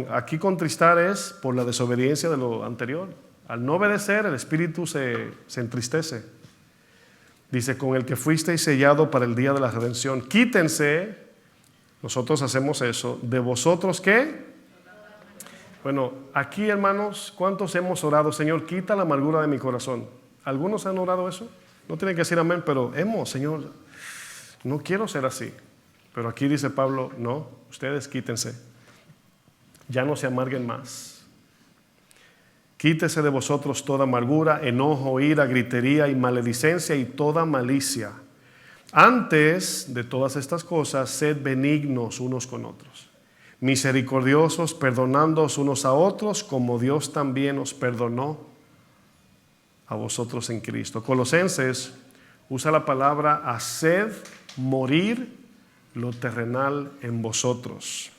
Aquí contristar es por la desobediencia de lo anterior. Al no obedecer, el Espíritu se entristece. Dice, con el que fuisteis sellado para el día de la redención. Quítense, nosotros hacemos eso, de vosotros, ¿qué? Bueno, aquí, hermanos, ¿cuántos hemos orado? Señor, quita la amargura de mi corazón. ¿Algunos han orado eso? No tienen que decir amén, pero Señor, no quiero ser así. Pero aquí dice Pablo, no, ustedes quítense. Ya no se amarguen más. Quítese de vosotros toda amargura, enojo, ira, gritería y maledicencia y toda malicia. Antes de todas estas cosas, sed benignos unos con otros, misericordiosos, perdonándoos unos a otros, como Dios también os perdonó a vosotros en Cristo. Colosenses usa la palabra haced morir lo terrenal en vosotros.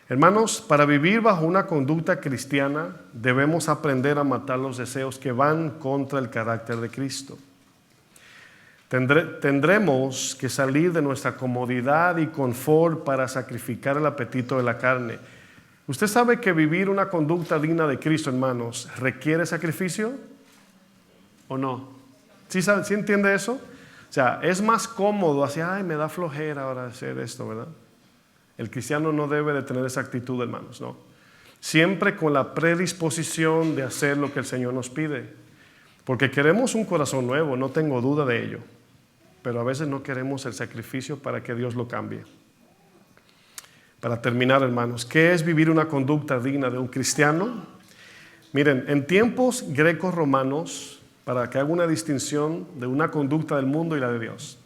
Hermanos, para vivir bajo una conducta cristiana debemos aprender a matar los deseos que van contra el carácter de Cristo. Tendremos que salir de nuestra comodidad y confort para sacrificar el apetito de la carne. ¿Usted sabe que vivir una conducta digna de Cristo, hermanos, requiere sacrificio? ¿O no? ¿Sí entiende eso? O sea, es más cómodo así, me da flojera ahora hacer esto, ¿verdad? El cristiano no debe de tener esa actitud, hermanos, no. Siempre con la predisposición de hacer lo que el Señor nos pide. Porque queremos un corazón nuevo, no tengo duda de ello. Pero a veces no queremos el sacrificio para que Dios lo cambie. Para terminar, hermanos, ¿qué es vivir una conducta digna de un cristiano? Miren, en tiempos greco-romanos, para que haga una distinción de una conducta del mundo y la de Dios,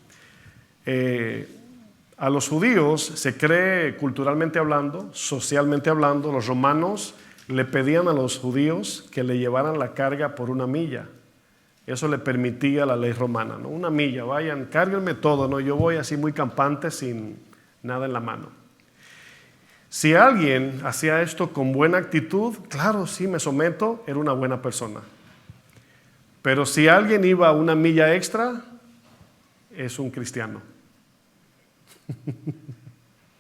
a los judíos se cree, culturalmente hablando, socialmente hablando, los romanos le pedían a los judíos que le llevaran la carga por 1 milla. Eso le permitía la ley romana, ¿no? 1 milla, vayan, cárguenme todo, ¿no? Yo voy así muy campante sin nada en la mano. Si alguien hacía esto con buena actitud, claro, sí, me someto, era una buena persona. Pero si alguien iba 1 milla extra, es un cristiano.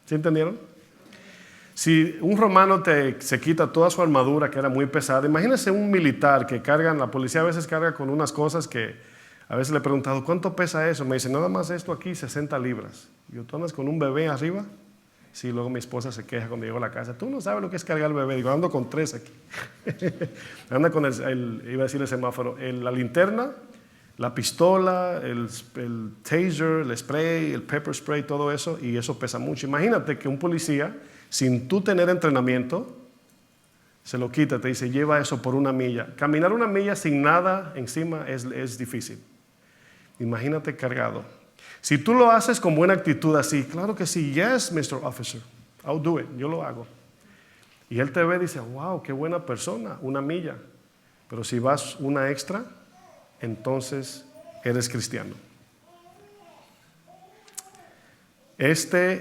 ¿Sí entendieron? Si un romano se quita toda su armadura, que era muy pesada, imagínense un militar que cargan, la policía a veces carga con unas cosas que a veces le he preguntado, ¿cuánto pesa eso? Me dice, nada más esto aquí, 60 libras. Yo, ¿tú andas con un bebé arriba? Sí, luego mi esposa se queja cuando llego a la casa, tú no sabes lo que es cargar el bebé. Digo, ando con 3 aquí. Anda con iba a decir el semáforo, la linterna, la pistola, el taser, el spray, el pepper spray, todo eso, y eso pesa mucho. Imagínate que un policía, sin tú tener entrenamiento, se lo quita, te dice, lleva eso por 1 milla. Caminar 1 milla sin nada encima es difícil. Imagínate cargado. Si tú lo haces con buena actitud así, claro que sí, yes, Mr. Officer, I'll do it, yo lo hago. Y él te ve y dice, wow, qué buena persona, una milla. Pero si vas una extra, entonces eres cristiano. Esta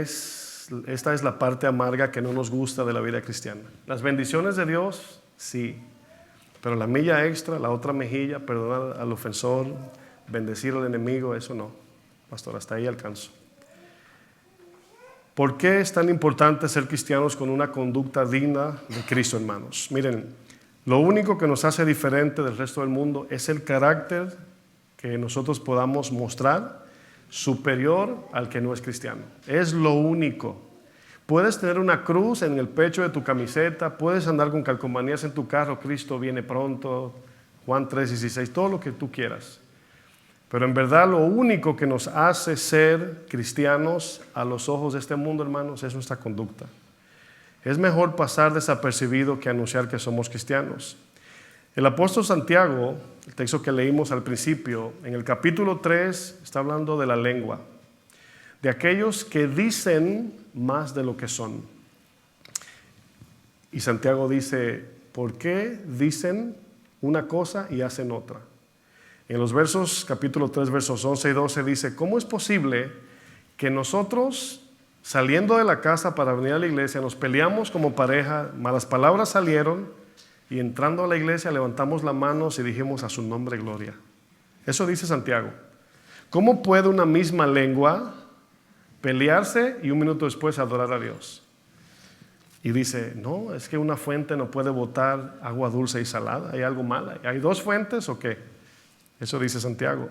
es la parte amarga que no nos gusta de la vida cristiana. Las bendiciones de Dios, sí. Pero la milla extra, la otra mejilla, perdonar al ofensor, bendecir al enemigo, eso no. Pastor, hasta ahí alcanzo. ¿Por qué es tan importante ser cristianos con una conducta digna de Cristo, hermanos? Miren, lo único que nos hace diferente del resto del mundo es el carácter que nosotros podamos mostrar superior al que no es cristiano. Es lo único. Puedes tener una cruz en el pecho de tu camiseta, puedes andar con calcomanías en tu carro, Cristo viene pronto, Juan 3:16, todo lo que tú quieras. Pero en verdad lo único que nos hace ser cristianos a los ojos de este mundo, hermanos, es nuestra conducta. Es mejor pasar desapercibido que anunciar que somos cristianos. El apóstol Santiago, el texto que leímos al principio, en el capítulo 3 está hablando de la lengua, de aquellos que dicen más de lo que son. Y Santiago dice, ¿por qué dicen una cosa y hacen otra? En los versos, capítulo 3, versos 11 y 12 dice, ¿cómo es posible que nosotros, saliendo de la casa para venir a la iglesia, nos peleamos como pareja, malas palabras salieron, y entrando a la iglesia levantamos las manos y dijimos a su nombre gloria? Eso dice Santiago. ¿Cómo puede una misma lengua pelearse y un minuto después adorar a Dios? Y dice, no, es que una fuente no puede botar agua dulce y salada, hay algo mal. ¿Hay dos fuentes o qué? Eso dice Santiago.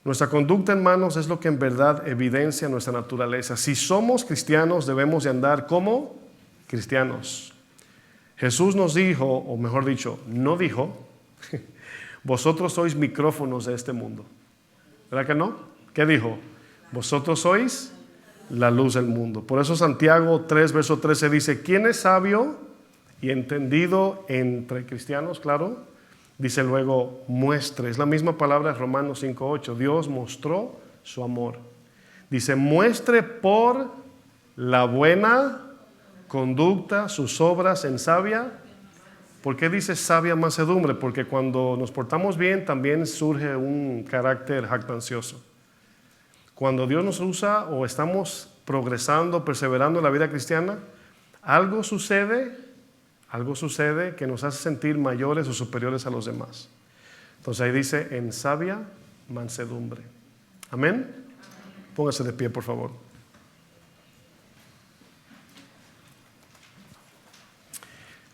Nuestra conducta, hermanos, es lo que en verdad evidencia nuestra naturaleza. Si somos cristianos, debemos de andar como cristianos. Jesús nos dijo, o mejor dicho, no dijo, vosotros sois micrófonos de este mundo. ¿Verdad que no? ¿Qué dijo? Vosotros sois la luz del mundo. Por eso Santiago 3, verso 13 dice, ¿quién es sabio y entendido entre cristianos? Claro. Dice luego, muestre. Es la misma palabra de Romanos 5, 8. Dios mostró su amor. Dice, muestre por la buena conducta sus obras en sabia. ¿Por qué dice sabia mansedumbre? Porque cuando nos portamos bien también surge un carácter jactancioso. Cuando Dios nos usa o estamos progresando, perseverando en la vida cristiana, algo sucede que nos hace sentir mayores o superiores a los demás. Entonces ahí dice, en sabia mansedumbre. ¿Amén? Póngase de pie, por favor.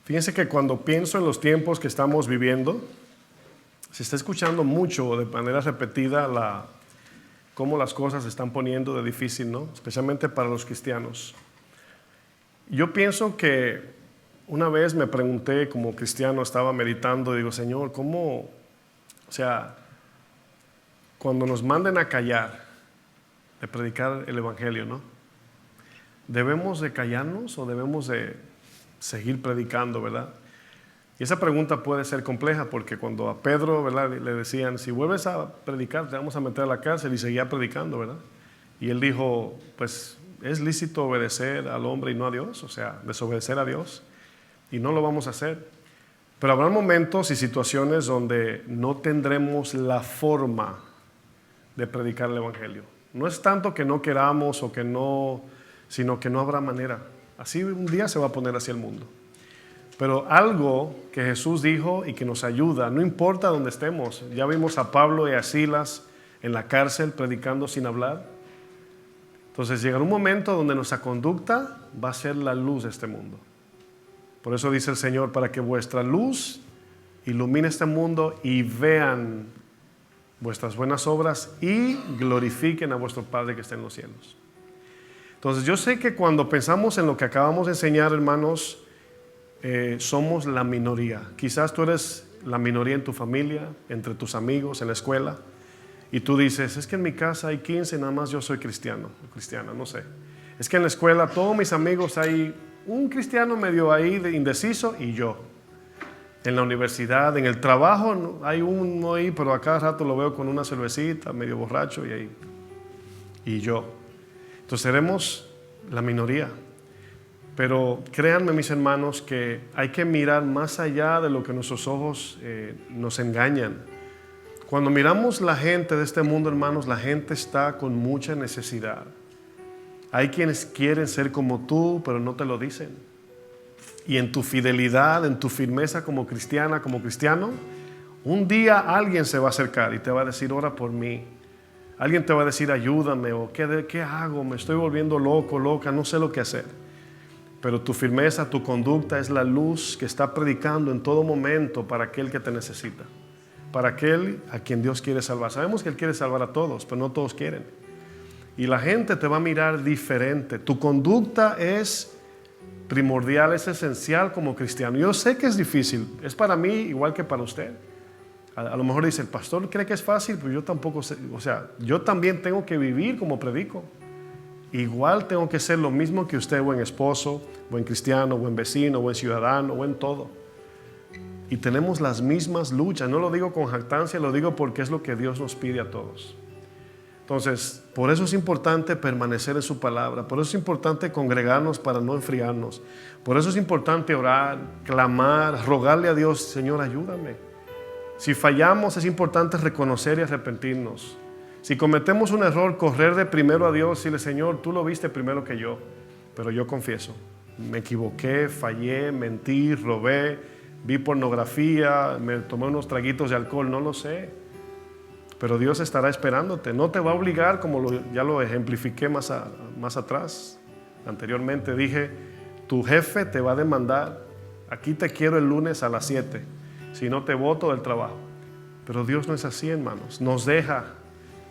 Fíjense que cuando pienso en los tiempos que estamos viviendo, se está escuchando mucho de manera repetida cómo las cosas se están poniendo de difícil, ¿no? Especialmente para los cristianos. Yo pienso que una vez me pregunté, como cristiano, estaba meditando, digo, Señor, ¿cómo? O sea, cuando nos manden a callar, de predicar el evangelio, ¿no? ¿Debemos de callarnos o debemos de seguir predicando, verdad? Y esa pregunta puede ser compleja porque cuando a Pedro, ¿verdad?, le decían, si vuelves a predicar te vamos a meter a la cárcel, y seguía predicando, ¿verdad? Y él dijo, pues es lícito obedecer al hombre y no a Dios, o sea, desobedecer a Dios, y no lo vamos a hacer. Pero habrá momentos y situaciones donde no tendremos la forma de predicar el evangelio. No es tanto que no queramos o que no, sino que no habrá manera. Así un día se va a poner así el mundo. Pero algo que Jesús dijo y que nos ayuda, no importa dónde estemos. Ya vimos a Pablo y a Silas en la cárcel predicando sin hablar. Entonces llegará un momento donde nuestra conducta va a ser la luz de este mundo. Por eso dice el Señor, para que vuestra luz ilumine este mundo y vean vuestras buenas obras y glorifiquen a vuestro Padre que está en los cielos. Entonces yo sé que cuando pensamos en lo que acabamos de enseñar, hermanos, somos la minoría. Quizás tú eres la minoría en tu familia, entre tus amigos, en la escuela, y tú dices, es que en mi casa hay 15, nada más yo soy cristiano o cristiana, no sé. Es que en la escuela todos mis amigos hay un cristiano medio ahí de indeciso y yo. en la universidad, en el trabajo. Hay uno ahí, pero a cada rato lo veo con una cervecita, medio borracho y yo. Entonces seremos la minoría. Pero créanme, mis hermanos, que hay que mirar más allá de lo que nuestros ojos nos engañan. Cuando miramos la gente de este mundo, hermanos, la gente está con mucha necesidad. Hay quienes quieren ser como tú, pero no te lo dicen. Y en tu fidelidad, en tu firmeza como cristiana, como cristiano, un día alguien se va a acercar y te va a decir, ora por mí. Alguien te va a decir, ayúdame, o ¿qué hago? Me estoy volviendo loco, loca, no sé lo que hacer. Pero tu firmeza, tu conducta es la luz que está predicando en todo momento para aquel que te necesita, para aquel a quien Dios quiere salvar. Sabemos que Él quiere salvar a todos, pero no todos quieren. Y la gente te va a mirar diferente. Tu conducta es primordial, es esencial como cristiano. Yo sé que es difícil, es para mí igual que para usted. A lo mejor dice, el pastor cree que es fácil, pero yo tampoco sé. O sea, yo también tengo que vivir como predico. Igual tengo que ser lo mismo que usted, buen esposo, buen cristiano, buen vecino, buen ciudadano, buen todo. Y tenemos las mismas luchas. No lo digo con jactancia, lo digo porque es lo que Dios nos pide a todos. Entonces, por eso es importante permanecer en su palabra. Por eso es importante congregarnos para no enfriarnos. Por eso es importante orar, clamar, rogarle a Dios, Señor, ayúdame. Si fallamos, es importante reconocer y arrepentirnos. Si cometemos un error, correr de primero a Dios y decirle, Señor, tú lo viste primero que yo, pero yo confieso, me equivoqué, fallé, mentí, robé, vi pornografía, me tomé unos traguitos de alcohol, no lo sé. Pero Dios estará esperándote, no te va a obligar, como ya lo ejemplifiqué más atrás. Anteriormente dije, tu jefe te va a demandar, aquí te quiero el lunes a las 7, si no te boto del trabajo. Pero Dios no es así, hermanos, nos deja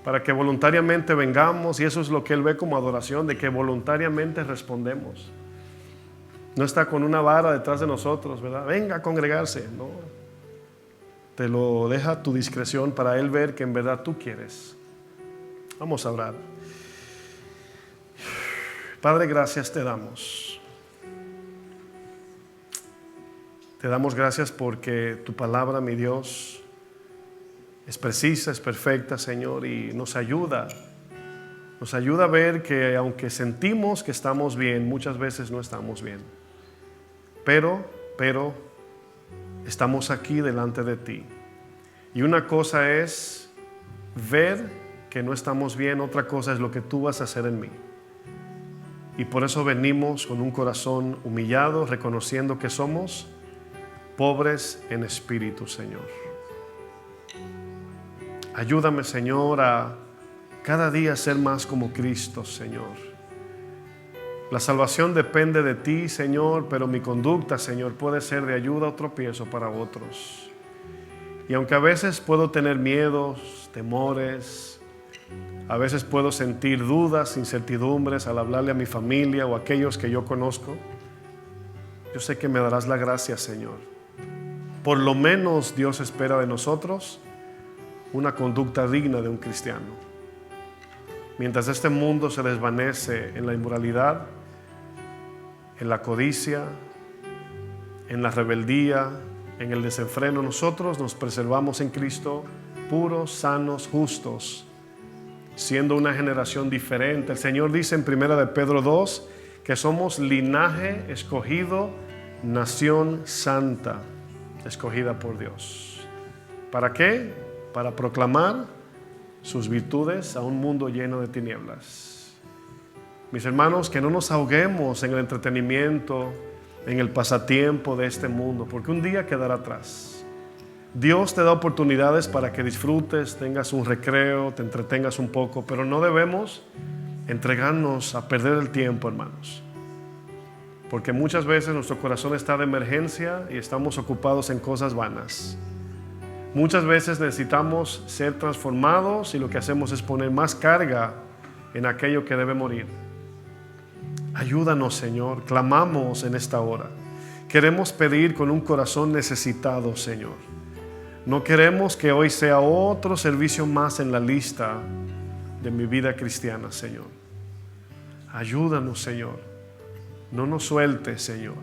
para que voluntariamente vengamos, y eso es lo que Él ve como adoración, de que voluntariamente respondemos. No está con una vara detrás de nosotros, ¿verdad? Venga a congregarse, no. Te lo deja a tu discreción para Él ver que en verdad tú quieres. Vamos a orar. Padre, gracias te damos. Te damos gracias porque tu palabra, mi Dios, es precisa, es perfecta, Señor, y nos ayuda a ver que aunque sentimos que estamos bien, muchas veces no estamos bien. Pero estamos aquí delante de ti. Y una cosa es ver que no estamos bien, otra cosa es lo que tú vas a hacer en mí. Y por eso venimos con un corazón humillado, reconociendo que somos pobres en espíritu, Señor. Ayúdame, Señor, a cada día ser más como Cristo, Señor. La salvación depende de ti, Señor, pero mi conducta, Señor, puede ser de ayuda o tropiezo para otros. Y aunque a veces puedo tener miedos, temores, a veces puedo sentir dudas, incertidumbres al hablarle a mi familia o a aquellos que yo conozco, yo sé que me darás la gracia, Señor. Por lo menos Dios espera de nosotros una conducta digna de un cristiano. Mientras este mundo se desvanece en la inmoralidad, en la codicia, en la rebeldía, en el desenfreno, nosotros nos preservamos en Cristo, puros, sanos, justos, siendo una generación diferente. El Señor dice en 1 de Pedro 2 que somos linaje escogido, nación santa, escogida por Dios. ¿Para qué? Para proclamar sus virtudes a un mundo lleno de tinieblas. Mis hermanos, que no nos ahoguemos en el entretenimiento, en el pasatiempo de este mundo, porque un día quedará atrás. Dios te da oportunidades para que disfrutes, tengas un recreo, te entretengas un poco, pero no debemos entregarnos a perder el tiempo, hermanos. Porque muchas veces nuestro corazón está de emergencia y estamos ocupados en cosas vanas. Muchas veces necesitamos ser transformados y lo que hacemos es poner más carga en aquello que debe morir. Ayúdanos, Señor, clamamos en esta hora. Queremos pedir con un corazón necesitado, Señor. No queremos que hoy sea otro servicio más en la lista de mi vida cristiana, Señor. Ayúdanos, Señor. No nos sueltes, Señor.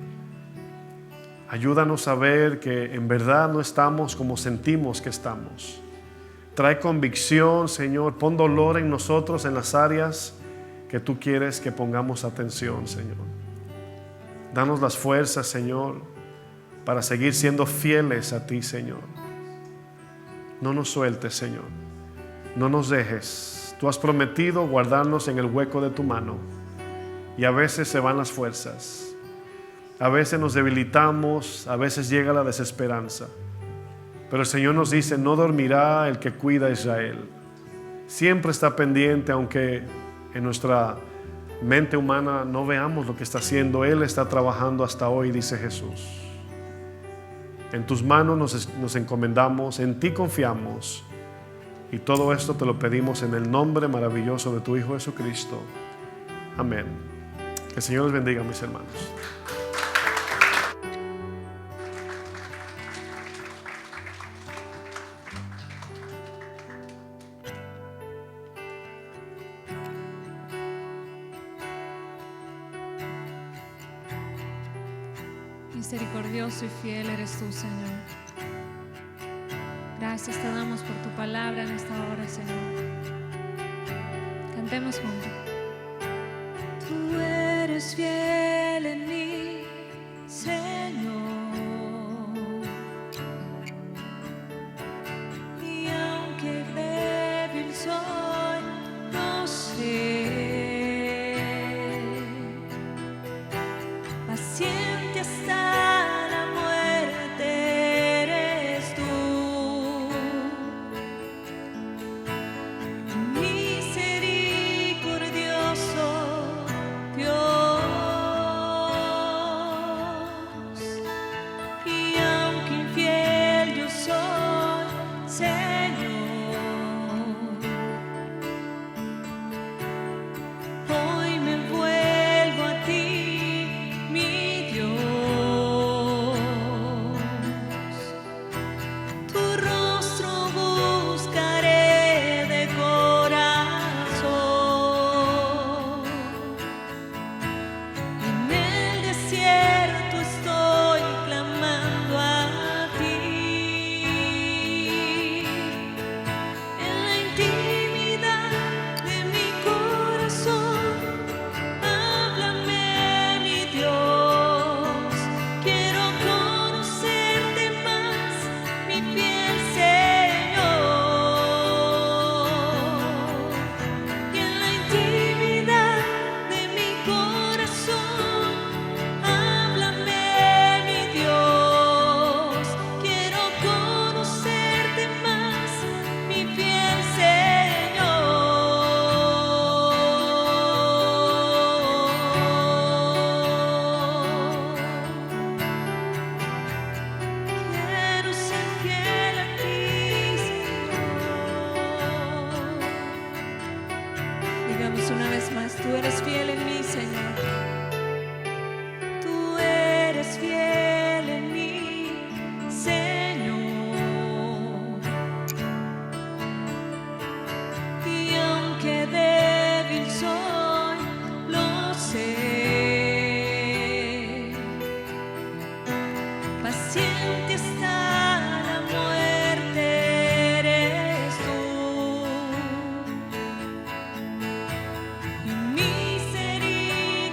Ayúdanos a ver que en verdad no estamos como sentimos que estamos. Trae convicción, Señor. Pon dolor en nosotros en las áreas que tú quieres que pongamos atención, Señor. Danos las fuerzas, Señor, para seguir siendo fieles a ti, Señor. No nos sueltes, Señor. No nos dejes. Tú has prometido guardarnos en el hueco de tu mano. Y a veces se van las fuerzas. A veces nos debilitamos. A veces llega la desesperanza. Pero el Señor nos dice, no dormirá el que cuida a Israel. Siempre está pendiente, aunque en nuestra mente humana no veamos lo que está haciendo. Él está trabajando hasta hoy, dice Jesús. En tus manos nos encomendamos, en ti confiamos. Y todo esto te lo pedimos en el nombre maravilloso de tu Hijo Jesucristo. Amén. Que el Señor les bendiga, mis hermanos. Misericordioso y fiel eres tú, Señor. Gracias te damos por tu palabra en esta hora, Señor. Cantemos juntos. Tú eres fiel en mí, Señor. Y aunque débil soy, no sé. Paciente hasta la muerte eres tú. Misericordioso Dios. Y aunque infiel yo soy, Señor, hoy me vuelvo a ti, mi Dios. Tu rostro buscaré de corazón. En el desierto estoy clamando a ti. En la intimidad de mi corazón, háblame, mi Dios. Quiero conocerte más, mi fiel Señor. Y en la intimidad de mi corazón, háblame, mi Dios. Quiero conocerte más, mi fiel Señor. Quiero ser fiel a ti, Señor. Digamos una vez más, tú eres fiel en mí, Señor. Tú eres fiel en mí, Señor. Y aunque débil soy, lo sé. Paciente hasta la muerte eres tú. Y misericordioso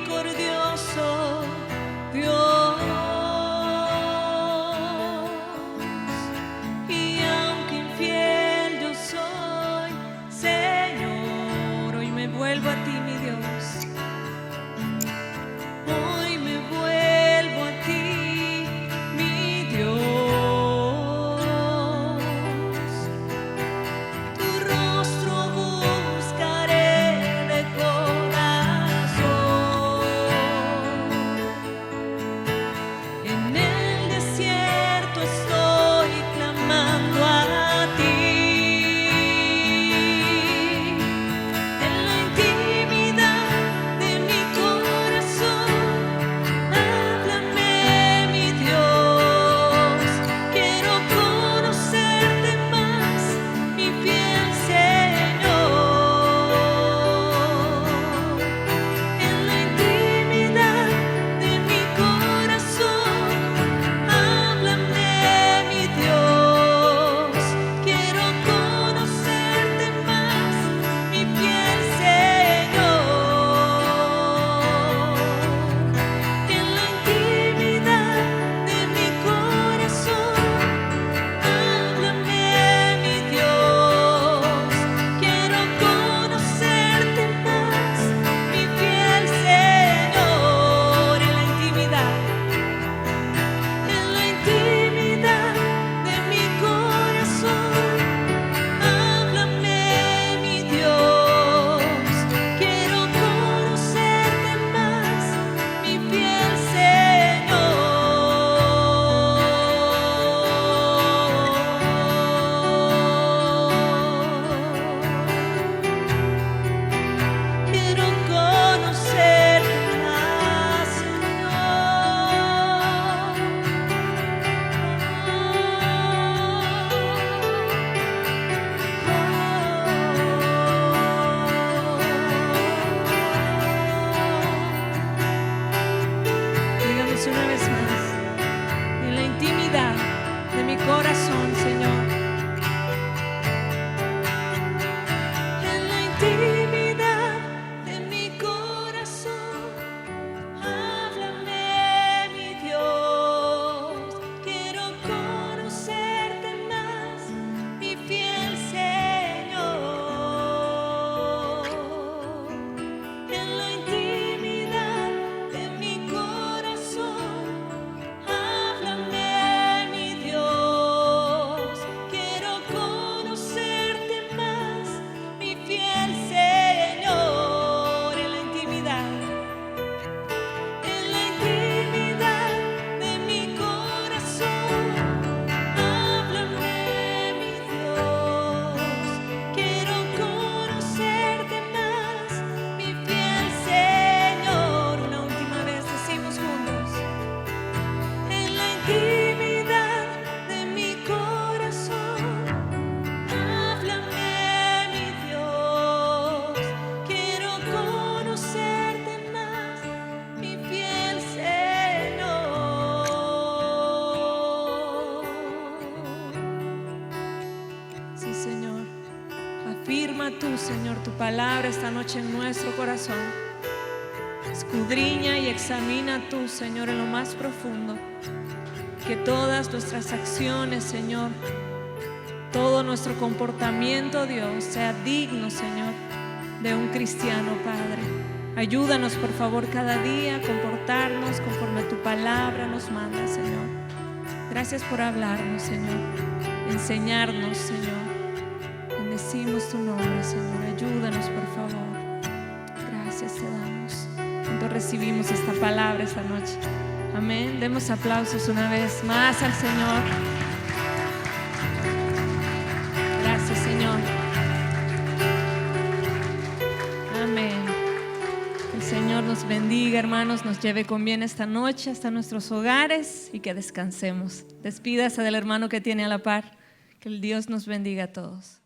Confirma tú, Señor, tu palabra esta noche en nuestro corazón. Escudriña y examina tú, Señor, en lo más profundo. Que todas nuestras acciones, Señor, todo nuestro comportamiento, Dios, sea digno, Señor, de un cristiano, Padre. Ayúdanos, por favor, cada día a comportarnos conforme tu palabra nos manda, Señor. Gracias por hablarnos, Señor. Enseñarnos, Señor. Bendecimos tu nombre, Señor. Ayúdanos, por favor. Gracias te damos. Entonces recibimos esta palabra esta noche. Amén. Demos aplausos una vez más al Señor. Gracias, Señor. Amén. El Señor nos bendiga, hermanos, nos lleve con bien esta noche hasta nuestros hogares y que descansemos. Despídase del hermano que tiene a la par. Que el Dios nos bendiga a todos.